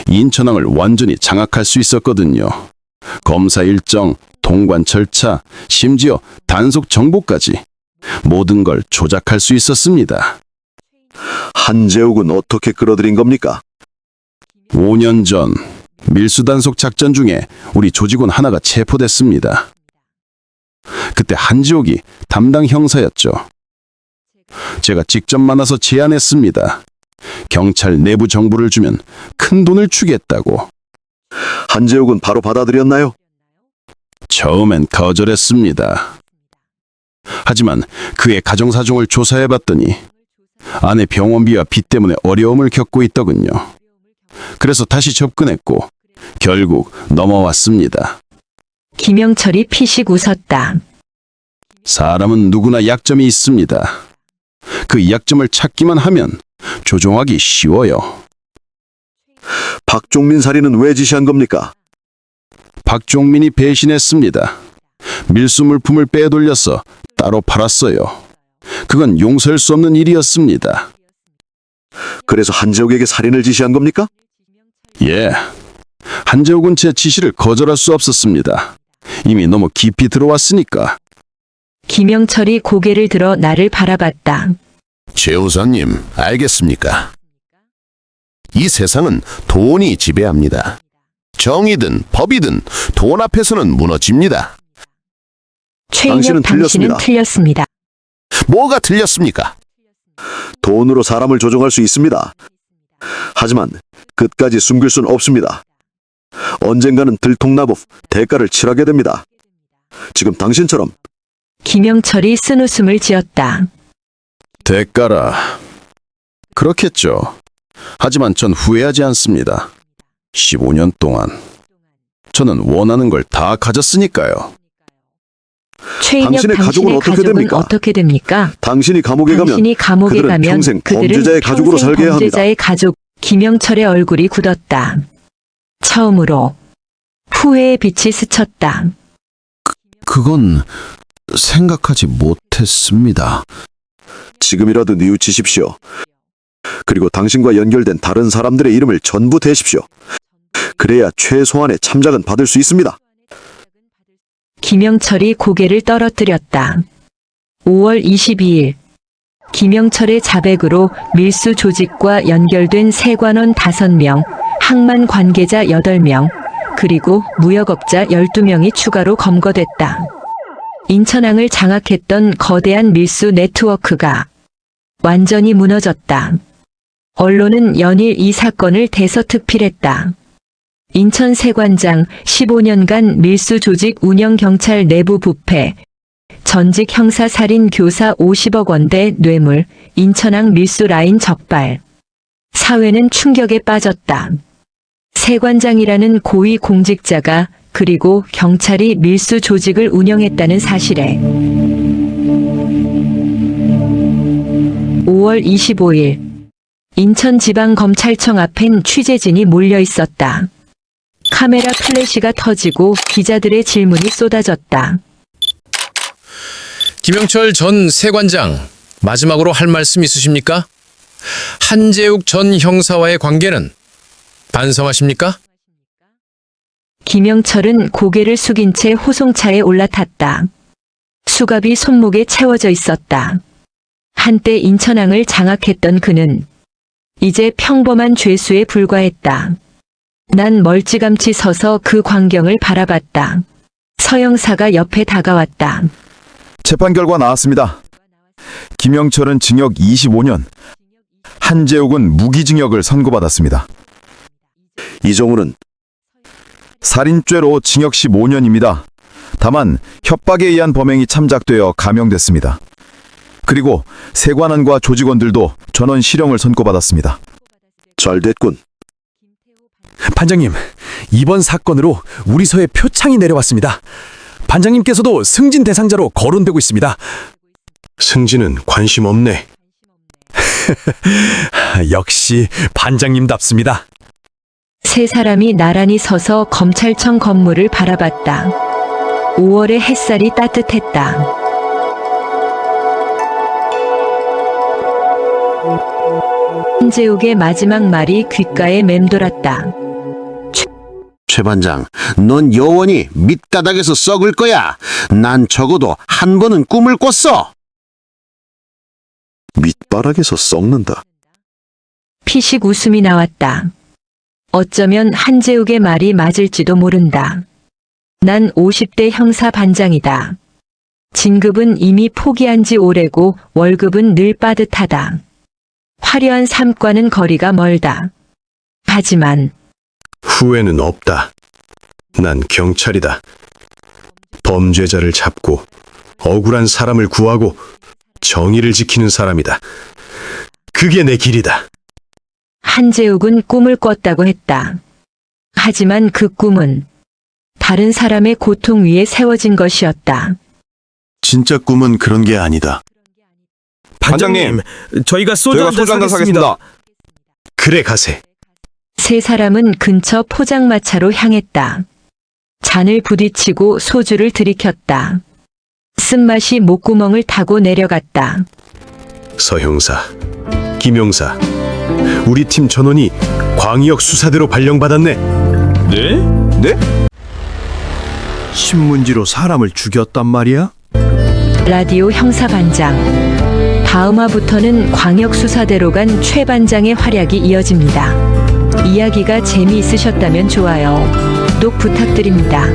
인천항을 완전히 장악할 수 있었거든요. 검사 일정, 통관 절차, 심지어 단속 정보까지 모든 걸 조작할 수 있었습니다. 한재욱은 어떻게 끌어들인 겁니까? 5년 전 밀수 단속 작전 중에 우리 조직원 하나가 체포됐습니다. 그때 한지옥이 담당 형사였죠. 제가 직접 만나서 제안했습니다. 경찰 내부 정보를 주면 큰 돈을 주겠다고. 한재욱은 바로 받아들였나요? 처음엔 거절했습니다. 하지만 그의 가정사정을 조사해봤더니 아내 병원비와 빚 때문에 어려움을 겪고 있더군요. 그래서 다시 접근했고 결국 넘어왔습니다. 김영철이 피식 웃었다. 사람은 누구나 약점이 있습니다. 그 약점을 찾기만 하면 조종하기 쉬워요. 박종민 살인은 왜 지시한 겁니까? 박종민이 배신했습니다. 밀수 물품을 빼돌려서 따로 팔았어요. 그건 용서할 수 없는 일이었습니다. 그래서 한재욱에게 살인을 지시한 겁니까? 예. 한재욱은 제 지시를 거절할 수 없었습니다. 이미 너무 깊이 들어왔으니까. 김영철이 고개를 들어 나를 바라봤다. 최우선님, 알겠습니까? 이 세상은 돈이 지배합니다. 정의든 법이든 돈 앞에서는 무너집니다. 최인혁 당신은 틀렸습니다. 뭐가 틀렸습니까? 돈으로 사람을 조종할 수 있습니다. 하지만 끝까지 숨길 순 없습니다. 언젠가는 들통나고 대가를 치르게 됩니다. 지금 당신처럼. 김영철이 쓴웃음을 지었다. 대가라. 그렇겠죠. 하지만 전 후회하지 않습니다. 15년 동안 저는 원하는 걸 다 가졌으니까요. 최인혁 당신의 가족은 어떻게 됩니까? 당신이 감옥에 가면 그들은 평생 범죄자의 가족으로 살게 해야 합니다. 범죄자의 가족. 김영철의 얼굴이 굳었다. 처음으로 후회의 빛이 스쳤다. 그건 생각하지 못했습니다. 지금이라도 뉘우치십시오. 그리고 당신과 연결된 다른 사람들의 이름을 전부 대십시오. 그래야 최소한의 참작은 받을 수 있습니다. 김영철이 고개를 떨어뜨렸다. 5월 22일 김영철의 자백으로 밀수 조직과 연결된 세관원 5명, 항만 관계자 8명, 그리고 무역업자 12명이 추가로 검거됐다. 인천항을 장악했던 거대한 밀수 네트워크가 완전히 무너졌다. 언론은 연일 이 사건을 대서특필했다. 인천 세관장 15년간 밀수 조직 운영 경찰 내부 부패, 전직 형사 살인 교사 50억 원대 뇌물, 인천항 밀수 라인 적발. 사회는 충격에 빠졌다. 세관장이라는 고위 공직자가 그리고 경찰이 밀수 조직을 운영했다는 사실에 5월 25일 인천지방검찰청 앞엔 취재진이 몰려 있었다. 카메라 플래시가 터지고 기자들의 질문이 쏟아졌다. 김영철 전 세관장, 마지막으로 할 말씀 있으십니까? 한재욱 전 형사와의 관계는 반성하십니까? 김영철은 고개를 숙인 채 호송차에 올라탔다. 수갑이 손목에 채워져 있었다. 한때 인천항을 장악했던 그는 이제 평범한 죄수에 불과했다. 난 멀찌감치 서서 그 광경을 바라봤다. 서영사가 옆에 다가왔다. 재판 결과 나왔습니다. 김영철은 징역 25년, 한재욱은 무기징역을 선고받았습니다. 이정훈은 살인죄로 징역 15년입니다. 다만 협박에 의한 범행이 참작되어 감형됐습니다. 그리고 세관원과 조직원들도 전원 실형을 선고받았습니다. 잘 됐군. 반장님, 이번 사건으로 우리 서에 표창이 내려왔습니다. 반장님께서도 승진 대상자로 거론되고 있습니다. 승진은 관심 없네. 역시 반장님답습니다. 세 사람이 나란히 서서 검찰청 건물을 바라봤다. 5월의 햇살이 따뜻했다. 한재욱의 마지막 말이 귓가에 맴돌았다. 최 반장, 넌 영원히 밑가닥에서 썩을 거야. 난 적어도 한 번은 꿈을 꿨어. 밑바닥에서 썩는다. 피식 웃음이 나왔다. 어쩌면 한재욱의 말이 맞을지도 모른다. 난 50대 형사 반장이다. 진급은 이미 포기한 지 오래고 월급은 늘 빠듯하다. 화려한 삶과는 거리가 멀다. 하지만 후회는 없다. 난 경찰이다. 범죄자를 잡고 억울한 사람을 구하고 정의를 지키는 사람이다. 그게 내 길이다. 한재욱은 꿈을 꿨다고 했다. 하지만 그 꿈은 다른 사람의 고통 위에 세워진 것이었다. 진짜 꿈은 그런 게 아니다. 반장님, 저희가 소주 한잔 사겠습니다. 그래, 가세. 세 사람은 근처 포장마차로 향했다. 잔을 부딪히고 소주를 들이켰다. 쓴맛이 목구멍을 타고 내려갔다. 서 형사, 김 형사, 우리 팀 전원이 광역 수사대로 발령받았네. 네? 신문지로 사람을 죽였단 말이야? 라디오 형사반장. 다음 화부터는 광역수사대로 간 최 반장의 활약이 이어집니다. 이야기가 재미있으셨다면 좋아요, 구독 부탁드립니다.